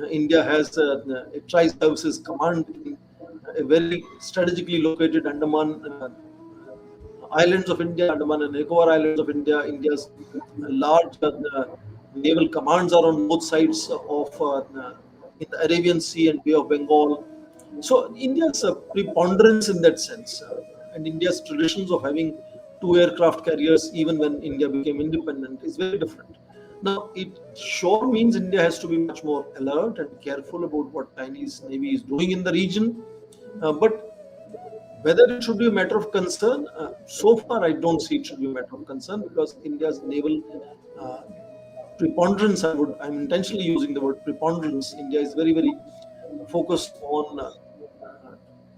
India has a tri-services command in a very strategically located Andaman islands of India, Andaman and Nicobar Islands of India. India's large naval commands are on both sides of in the Arabian Sea and Bay of Bengal. So India's preponderance in that sense, and India's traditions of having two aircraft carriers, even when India became independent, is very different. Now, it sure means India has to be much more alert and careful about what Chinese Navy is doing in the region. But whether it should be a matter of concern, so far I don't see it should be a matter of concern because India's naval uh, preponderance, I'm intentionally using the word preponderance. India is very, very focused on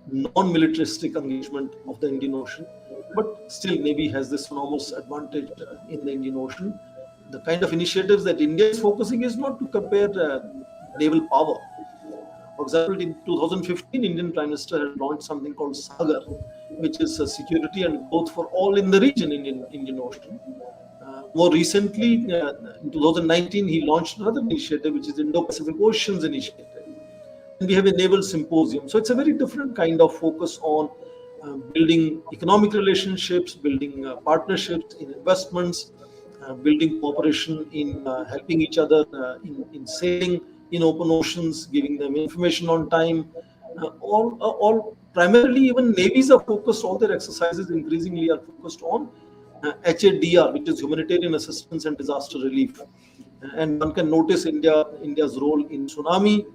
non-militaristic engagement of the Indian Ocean. but still maybe has this enormous advantage in the Indian Ocean. The kind of initiatives that India is focusing is not to compare naval power. For example, in 2015, Indian Prime Minister had launched something called Sagar, which is security and growth for all in the region in Indian Ocean. More recently, in 2019, he launched another initiative, which is Indo-Pacific Oceans Initiative. And we have a naval symposium. So it's a very different kind of focus on building economic relationships, building partnerships in investments, building cooperation in helping each other in sailing in open oceans, giving them information on time. All primarily, even navies are focused. All their exercises increasingly are focused on HADR, which is humanitarian assistance and disaster relief. And one can notice India's role in tsunami,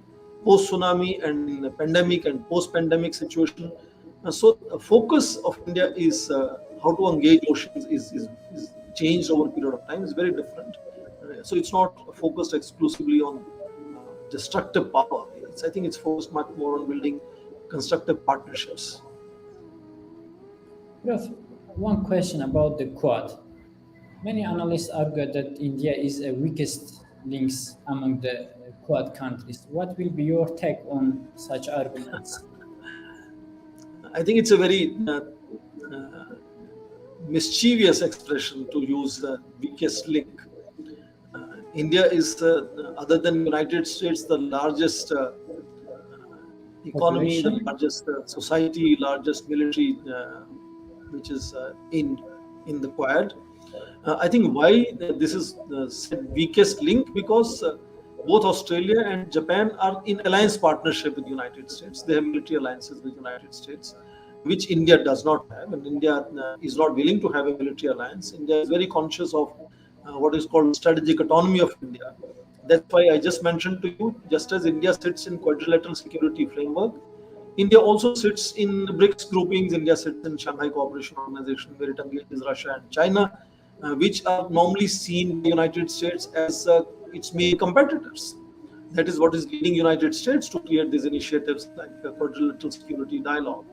post-tsunami, and in the pandemic and post-pandemic situation. So the focus of India is how to engage oceans is changed over a period of time. It's very different. So it's not focused exclusively on destructive power. I think it's focused much more on building constructive partnerships. Prof, one question about the Quad. Many analysts argue that India is the weakest links among the Quad countries. What will be your take on such arguments? I think it's a very mischievous expression to use the weakest link. India is, other than United States, the largest economy, the Population? largest society, largest military, which is in the Quad. I think why this is said weakest link, because both Australia and Japan are in alliance partnership with the United States. They have military alliances with the United States, which India does not have, and India is not willing to have a military alliance. India is very conscious of what is called strategic autonomy of India. That's why I just mentioned to you, just as India sits in quadrilateral security framework, India also sits in BRICS groupings. India sits in Shanghai Cooperation Organization, where it engages Russia and China, which are normally seen by the United States as its main competitors. That is what is leading United States to create these initiatives like the quadrilateral security dialogue.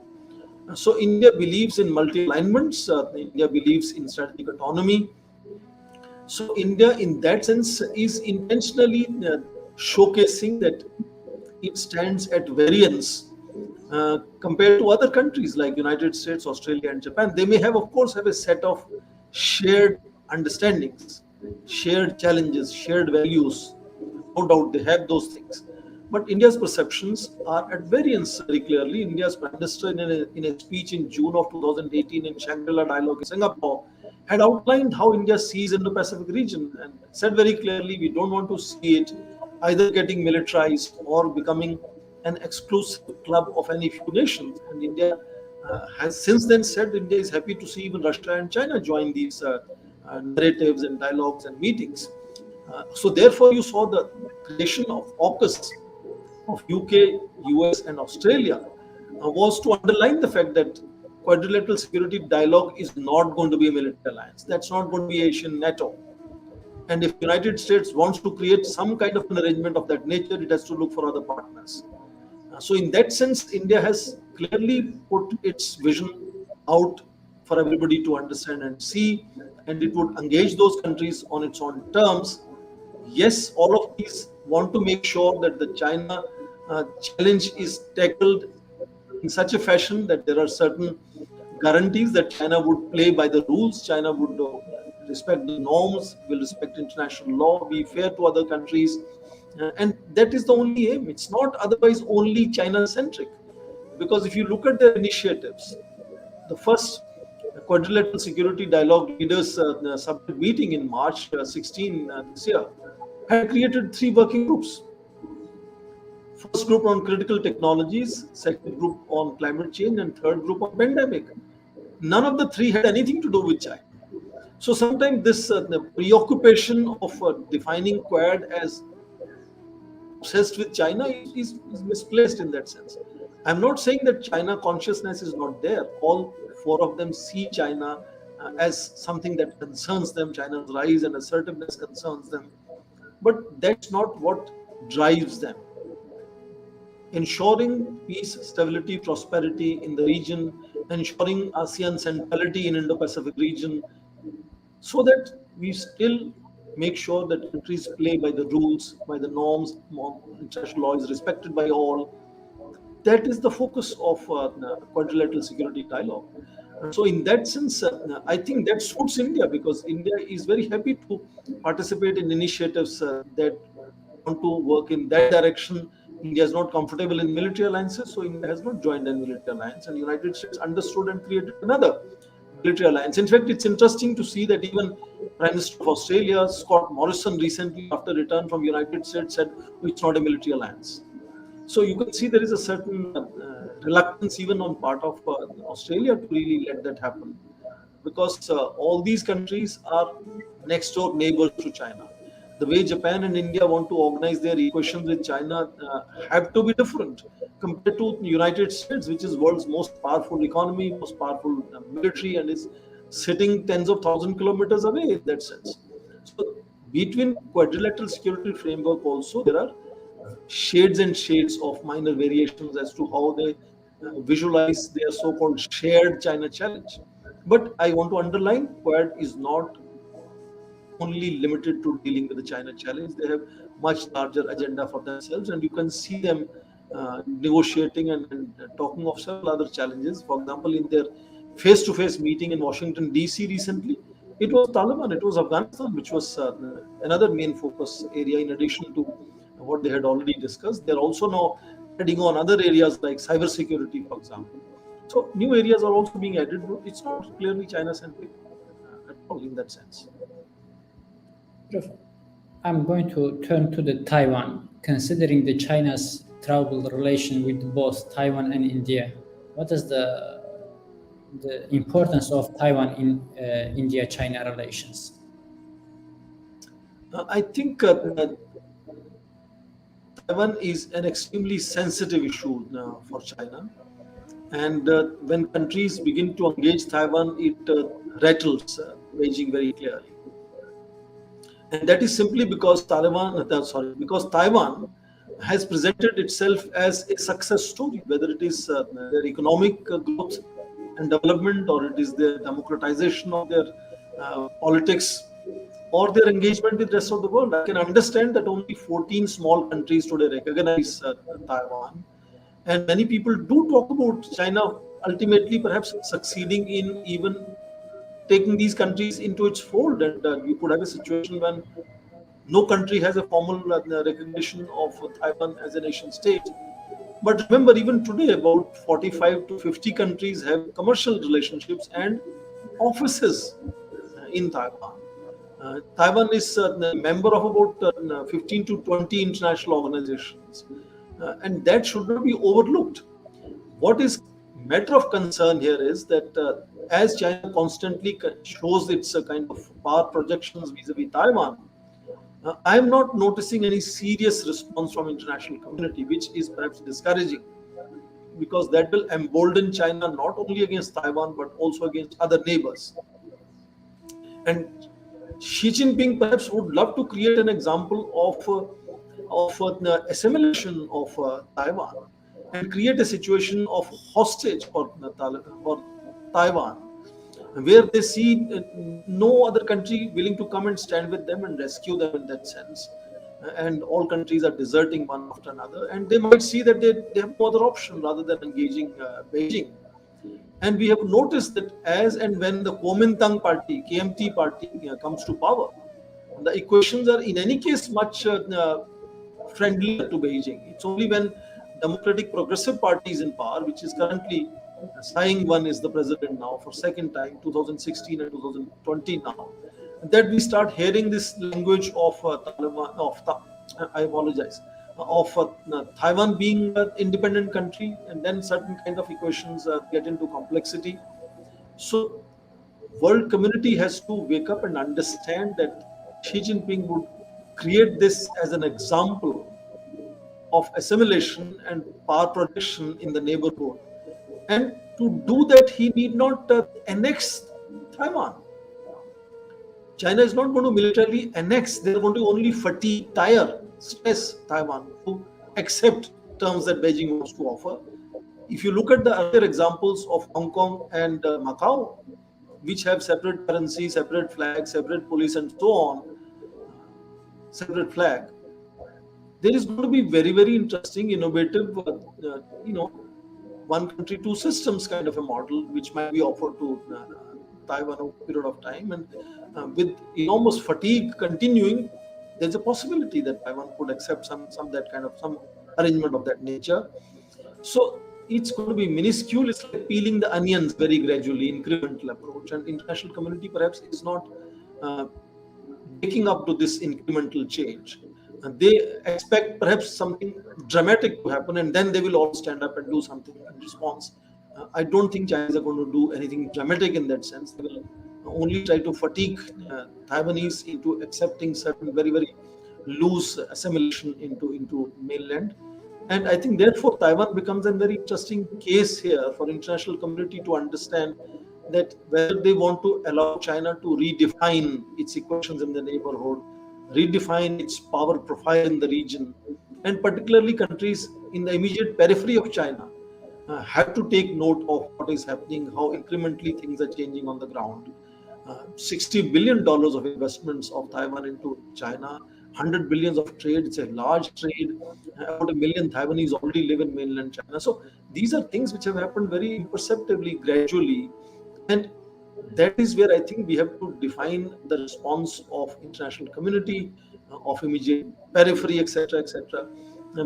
So India believes in multi-alignments. India believes in strategic autonomy. So India, in that sense, is intentionally showcasing that it stands at variance compared to other countries like United States, Australia, and Japan. They may have, of course, have a set of shared understandings, shared challenges, shared values. No doubt they have those things. But India's perceptions are at variance very clearly. India's Prime Minister, in a speech in June of 2018 in Shangri-La Dialogue in Singapore, had outlined how India sees Indo-Pacific region and said very clearly, we don't want to see it either getting militarized or becoming an exclusive club of any few nations. And India has since then said India is happy to see even Russia and China join these narratives and dialogues and meetings. So therefore, you saw the creation of AUKUS of UK, US, and Australia was to underline the fact that quadrilateral security dialogue is not going to be a military alliance. That's not going to be Asian NATO. And if United States wants to create some kind of an arrangement of that nature, it has to look for other partners. So in that sense, India has clearly put its vision out for everybody to understand and see, and it would engage those countries on its own terms. Yes, all of these want to make sure that the China challenge is tackled in such a fashion that there are certain guarantees that China would play by the rules, China would respect the norms, will respect international law, be fair to other countries. And that is the only aim. It's not otherwise only China-centric. Because if you look at their initiatives, the first quadrilateral security dialogue leaders summit meeting in March 16 this year had created 3 working groups. First group on critical technologies, second group on climate change, and third group on pandemic. None of the 3 had anything to do with China. So sometimes this the preoccupation of defining Quad as obsessed with China is misplaced in that sense. I'm not saying that China consciousness is not there. All 4 of them see China as something that concerns them. China's rise and assertiveness concerns them. But that's not what drives them. Ensuring peace, stability, prosperity in the region, ensuring ASEAN centrality in Indo-Pacific region, so that we still make sure that countries play by the rules, by the norms, international law is respected by all. That is the focus of quadrilateral security dialogue. So, in that sense, I think that suits India, because India is very happy to participate in initiatives that want to work in that direction. India is not comfortable in military alliances, so India has not joined any military alliance, and United States understood and created another military alliance. In fact, it's interesting to see that even Prime Minister of Australia, Scott Morrison, recently after return from United States said, "Oh, it's not a military alliance." So you can see there is a certain reluctance even on part of Australia to really let that happen, because all these countries are next door neighbors to China. The way Japan and India want to organize their equations with China have to be different compared to the United States, which is world's most powerful economy, most powerful military, and is sitting tens of thousand kilometers away in that sense. So between quadrilateral security framework also there are shades and shades of minor variations as to how they visualize their so-called shared China challenge. But I want to underline, Quad is not only limited to dealing with the China challenge. They have much larger agenda for themselves, and you can see them negotiating and talking of several other challenges. For example, in their face-to-face meeting in Washington D.C. recently, it was Taliban, it was Afghanistan, which was another main focus area in addition to what they had already discussed. They're also now adding on other areas like cybersecurity, for example. So new areas are also being added. It's not clearly China-centric at all in that sense. Prof, I'm going to turn to the Taiwan. Considering the China's troubled relation with both Taiwan and India, what is the importance of Taiwan in India-China relations? I think Taiwan is an extremely sensitive issue for China. And when countries begin to engage Taiwan, it rattles Beijing very clearly. And that is simply because because Taiwan has presented itself as a success story, whether it is their economic growth and development, or it is their democratization of their politics, or their engagement with the rest of the world. I can understand that only 14 small countries today recognize Taiwan, and many people do talk about China ultimately perhaps succeeding in even taking these countries into its fold, and you could have a situation when no country has a formal recognition of Taiwan as a nation state. But remember, even today, about 45 to 50 countries have commercial relationships and offices in Taiwan. Taiwan is a member of about 15 to 20 international organizations, and that should not be overlooked. What is matter of concern here is that as China constantly shows its kind of power projections vis-a-vis Taiwan, I am not noticing any serious response from international community, which is perhaps discouraging, because that will embolden China not only against Taiwan but also against other neighbors. And Xi Jinping perhaps would love to create an example of the assimilation of Taiwan, and create a situation of hostage for Taiwan, where they see no other country willing to come and stand with them and rescue them in that sense. And all countries are deserting one after another, and they might see that they have no other option rather than engaging Beijing. And we have noticed that as and when the Kuomintang party, KMT party, comes to power, the equations are in any case much friendlier to Beijing. It's only when Democratic Progressive Party is in power, which is currently Tsai Ing-wen is the president now for second time, 2016 and 2020 now, that we start hearing this language of Taliban, I apologize, of Taiwan being an independent country, and then certain kind of equations get into complexity. So world community has to wake up and understand that Xi Jinping would create this as an example of assimilation and power projection in the neighborhood. And to do that, he need not annex Taiwan. China is not going to militarily annex, they're going to only fatigue, tire, stress Taiwan to accept terms that Beijing wants to offer. If you look at the other examples of Hong Kong and Macau, which have separate currency, separate flag, separate police, and so on, separate flag, there is going to be very, very interesting, innovative, one country, two systems kind of a model, which might be offered to Taiwan over a period of time. And with enormous fatigue continuing, there's a possibility that Taiwan could accept some arrangement of that nature. So it's going to be minuscule. It's like peeling the onions very gradually, incremental approach. And international community perhaps is not uh, waking up to this incremental change. And they expect perhaps something dramatic to happen, and then they will all stand up and do something in response. I don't think Chinese are going to do anything dramatic in that sense. They will only try to fatigue Taiwanese into accepting certain very, very loose assimilation into mainland. And I think therefore Taiwan becomes a very interesting case here for international community to understand that whether they want to allow China to redefine its equations in the neighborhood, redefine its power profile in the region, and particularly countries in the immediate periphery of China have to take note of what is happening, how incrementally things are changing on the ground. $60 billion of investments of Taiwan into China, 100 billions of trade. It's a large trade. About a million Taiwanese already live in mainland China. So these are things which have happened very imperceptibly, gradually. And that is where I think we have to define the response of international community, of immediate periphery, etc., etc.,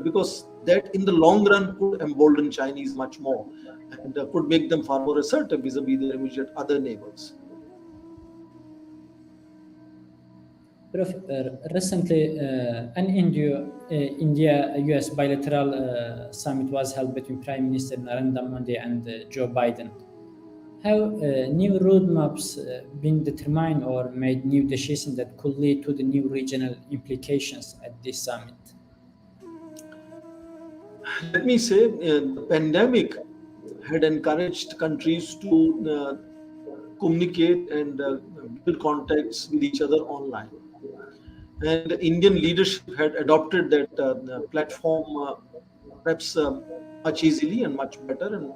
because that in the long run could embolden Chinese much more and could make them far more assertive vis-a-vis their immediate other neighbors. Prof, recently, an India-US bilateral summit was held between Prime Minister Narendra Modi and Joe Biden. Have new roadmaps been determined or made new decisions that could lead to the new regional implications at this summit? Let me say, the pandemic had encouraged countries to communicate and build contacts with each other online. And Indian leadership had adopted that platform perhaps much easily and much better and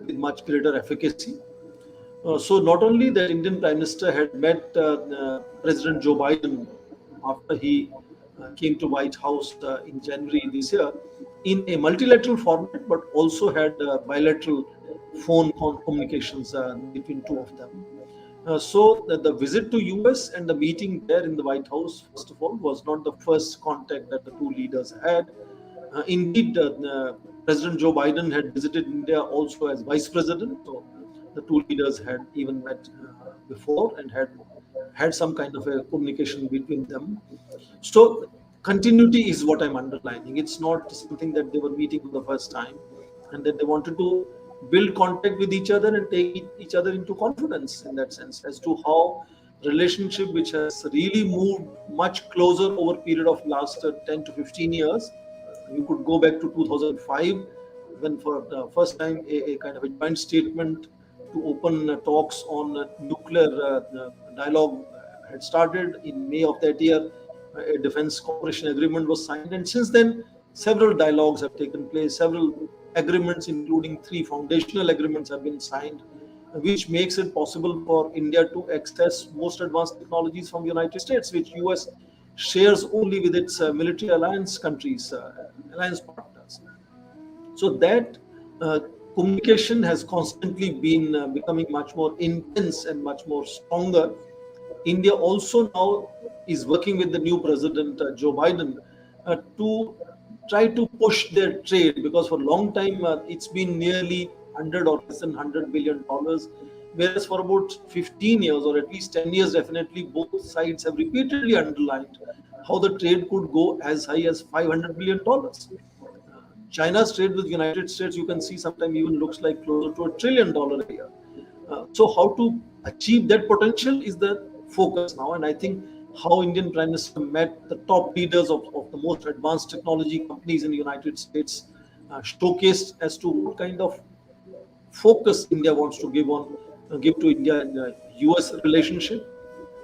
with much greater efficacy. So not only that Indian Prime Minister had met President Joe Biden after he came to White House in January this year in a multilateral format, but also had bilateral phone communications between two of them. So the visit to US and the meeting there in the White House, first of all, was not the first contact that the two leaders had. Indeed, President Joe Biden had visited India also as vice president. So the two leaders had even met before and had some kind of a communication between them. So continuity is what I'm underlining. It's not something that they were meeting for the first time and that they wanted to build contact with each other and take each other into confidence in that sense as to how relationship which has really moved much closer over a period of last 10 to 15 years. You could go back to 2005 when for the first time a kind of a joint statement to open talks on nuclear dialogue had started. In May of that year, a defense cooperation agreement was signed, and since then several dialogues have taken place, several agreements including 3 foundational agreements have been signed, which makes it possible for India to access most advanced technologies from the United States, which US shares only with its military alliance countries, alliance partners. So that communication has constantly been becoming much more intense and much more stronger. India also now is working with the new president, Joe Biden, to try to push their trade, because for a long time it's been nearly 100 or less than $100 billion, whereas for about 15 years or at least 10 years definitely both sides have repeatedly underlined how the trade could go as high as $500 billion. China's trade with the United States, you can see sometimes even looks like closer to $1 trillion a year. So how to achieve that potential is the focus now, and I think how Indian Prime Minister met the top leaders of the most advanced technology companies in the United States showcased as to what kind of focus India wants to give to India in the US relationship.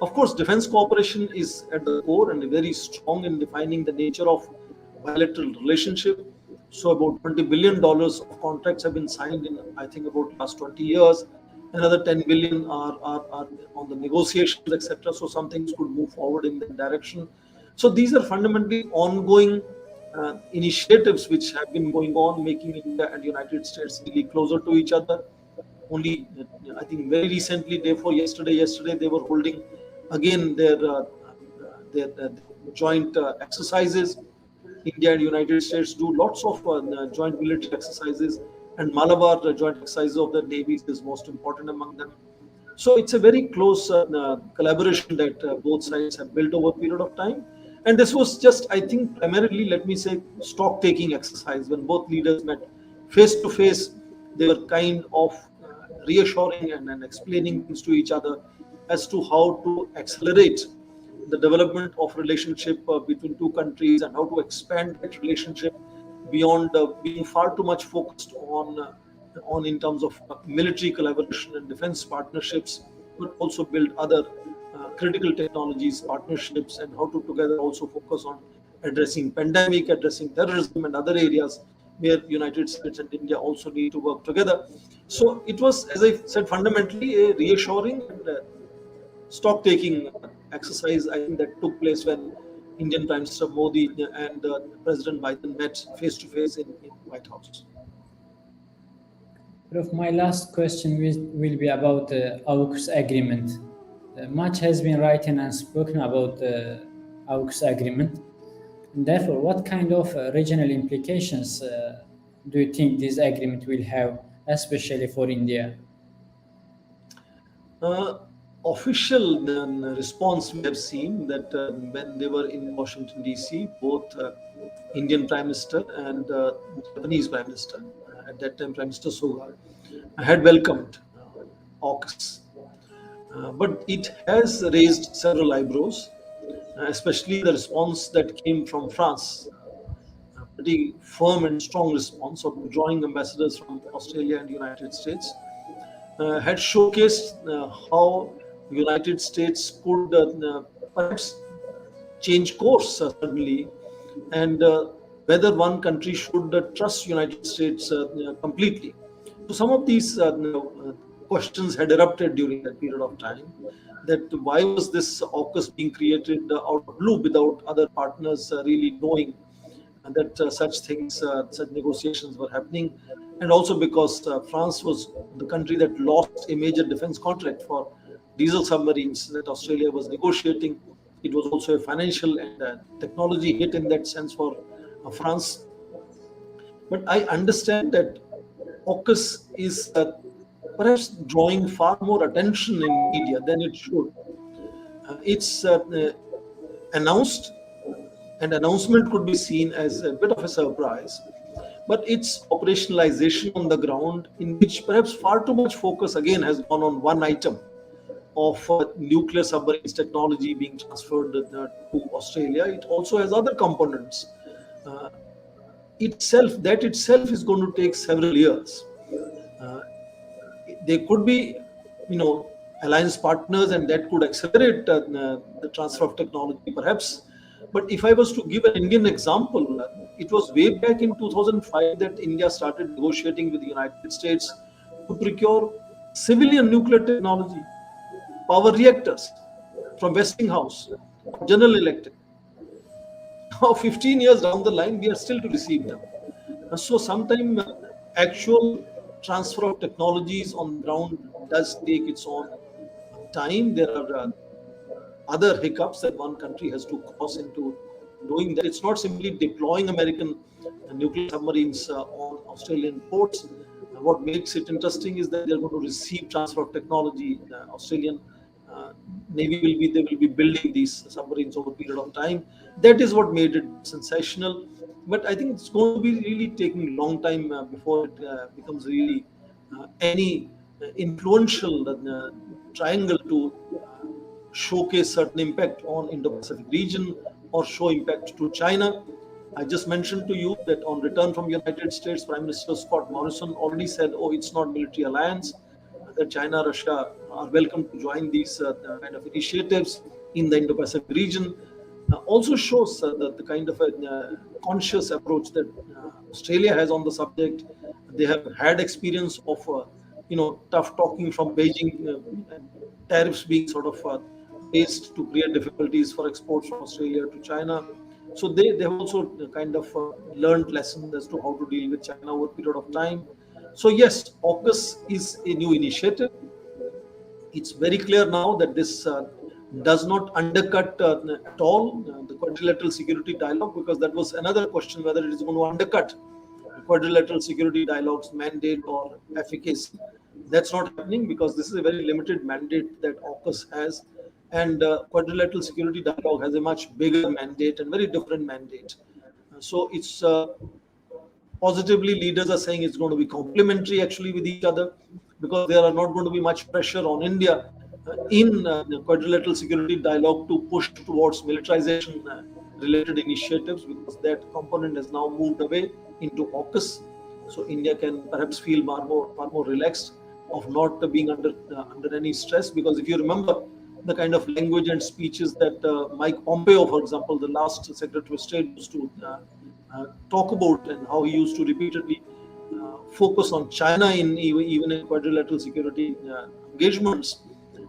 Of course, defense cooperation is at the core and very strong in defining the nature of bilateral relationship. So about $20 billion of contracts have been signed in, I think, about last 20 years. Another 10 billion are on the negotiations, etc. So some things could move forward in that direction. So these are fundamentally ongoing initiatives which have been going on, making India and United States really closer to each other. Only, I think, very recently, day before yesterday, they were holding again their joint exercises. India and United States do lots of joint military exercises, and Malabar, the joint exercise of the navies, is most important among them. So it's a very close collaboration that both sides have built over a period of time. And this was just, I think, primarily, let me say, stock taking exercise. When both leaders met face to face, they were kind of reassuring and explaining things to each other as to how to accelerate the development of relationship between two countries, and how to expand that relationship beyond being far too much focused on in terms of military collaboration and defense partnerships, but also build other critical technologies partnerships, and how to together also focus on addressing pandemic, addressing terrorism, and other areas where United States and India also need to work together. So it was, as I said, fundamentally a reassuring and stock taking exercise, I think, that took place when Indian Prime Minister Modi and President Biden met face to face in White House. Prof, my last question will be about the AUKUS agreement. Much has been written and spoken about the AUKUS agreement. And therefore, what kind of regional implications do you think this agreement will have, especially for India? Uh, Official response, we have seen that when they were in Washington DC, both Indian Prime Minister and Japanese Prime Minister, at that time Prime Minister Suga, had welcomed AUKUS. But it has raised several eyebrows, especially the response that came from France. A pretty firm and strong response of drawing ambassadors from Australia and United States had showcased how United States could perhaps change course suddenly, and whether one country should trust United States completely. So some of these questions had erupted during that period of time. That why was this AUKUS being created out of blue without other partners really knowing that such things, such negotiations were happening, and also because France was the country that lost a major defense contract for diesel submarines that Australia was negotiating. It was also a financial and technology hit in that sense for France. But I understand that AUKUS is perhaps drawing far more attention in media than it should. It's announced, and announcement could be seen as a bit of a surprise, but its operationalization on the ground, in which perhaps far too much focus again has gone on one item of nuclear submarines technology being transferred to Australia. It also has other components. Uh, itself is going to take several years. Uh, there could be, alliance partners, and that could accelerate the transfer of technology, perhaps. But if I was to give an Indian example, it was way back in 2005 that India started negotiating with the United States to procure civilian nuclear technology, power reactors from Westinghouse, General Electric. Now, 15 years down the line, we are still to receive them. So, sometimes actual transfer of technologies on the ground does take its own time. There are other hiccups that one country has to cross into doing that. It's not simply deploying American nuclear submarines on Australian ports. What makes it interesting is that they're going to receive transfer of technology. The Australian Navy will be building these submarines over a period of time. That is what made it sensational. But I think it's going to be really taking a long time before it becomes really any influential triangle to showcase certain impact on Indo-Pacific region or show impact to China. I just mentioned to you that on return from United States, Prime Minister Scott Morrison already said, "Oh, it's not military alliance. That China, Russia are welcome to join these kind of initiatives in the Indo-Pacific region." also shows the kind of a conscious approach that Australia has on the subject. They have had experience of tough talking from Beijing, and tariffs being sort of based to create difficulties for exports from Australia to China. So they have also kind of learned lessons as to how to deal with China over a period of time. So yes, AUKUS is a new initiative. It's very clear now that this does not undercut at all the quadrilateral security dialogue, because that was another question, whether it is going to undercut the quadrilateral security dialogue's mandate or efficacy. That's not happening, because this is a very limited mandate that AUKUS has, and quadrilateral security dialogue has a much bigger mandate and very different mandate. So it's positively, leaders are saying it's going to be complementary actually with each other, because there are not going to be much pressure on India in the quadrilateral security dialogue to push towards militarization related initiatives, because that component has now moved away into AUKUS. So India can perhaps feel far more relaxed of not being under any stress, because if you remember the kind of language and speeches that Mike Pompeo, for example, the last Secretary of State, used to talk about, and how he used to repeatedly focus on China in even in quadrilateral security engagements,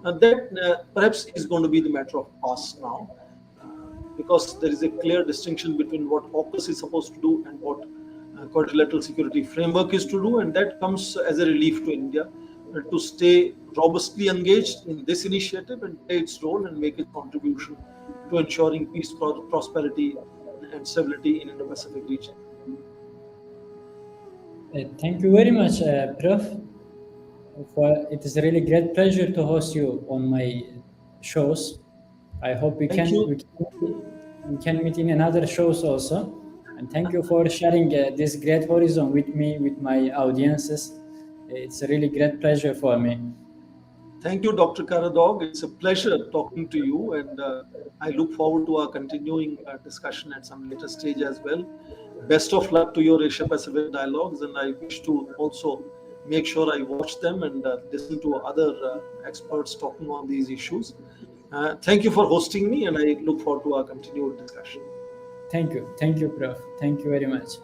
that perhaps is going to be the matter of past now, because there is a clear distinction between what AUKUS is supposed to do and what quadrilateral security framework is to do, and that comes as a relief to India to stay robustly engaged in this initiative and play its role and make its contribution to ensuring peace, prosperity, and stability in the Indo-Pacific region. Thank you very much, Prof. It is a really great pleasure to host you on my shows. I hope Thank you. we can meet in another shows also. And thank you for sharing this great horizon with me, with my audiences. It's a really great pleasure for me. Thank you, Dr. Karadag. It's a pleasure talking to you, and I look forward to our continuing discussion at some later stage as well. Best of luck to your Asia Pacific dialogues, and I wish to also make sure I watch them and listen to other experts talking on these issues. Thank you for hosting me, and I look forward to our continued discussion. Thank you, Prof. Thank you very much.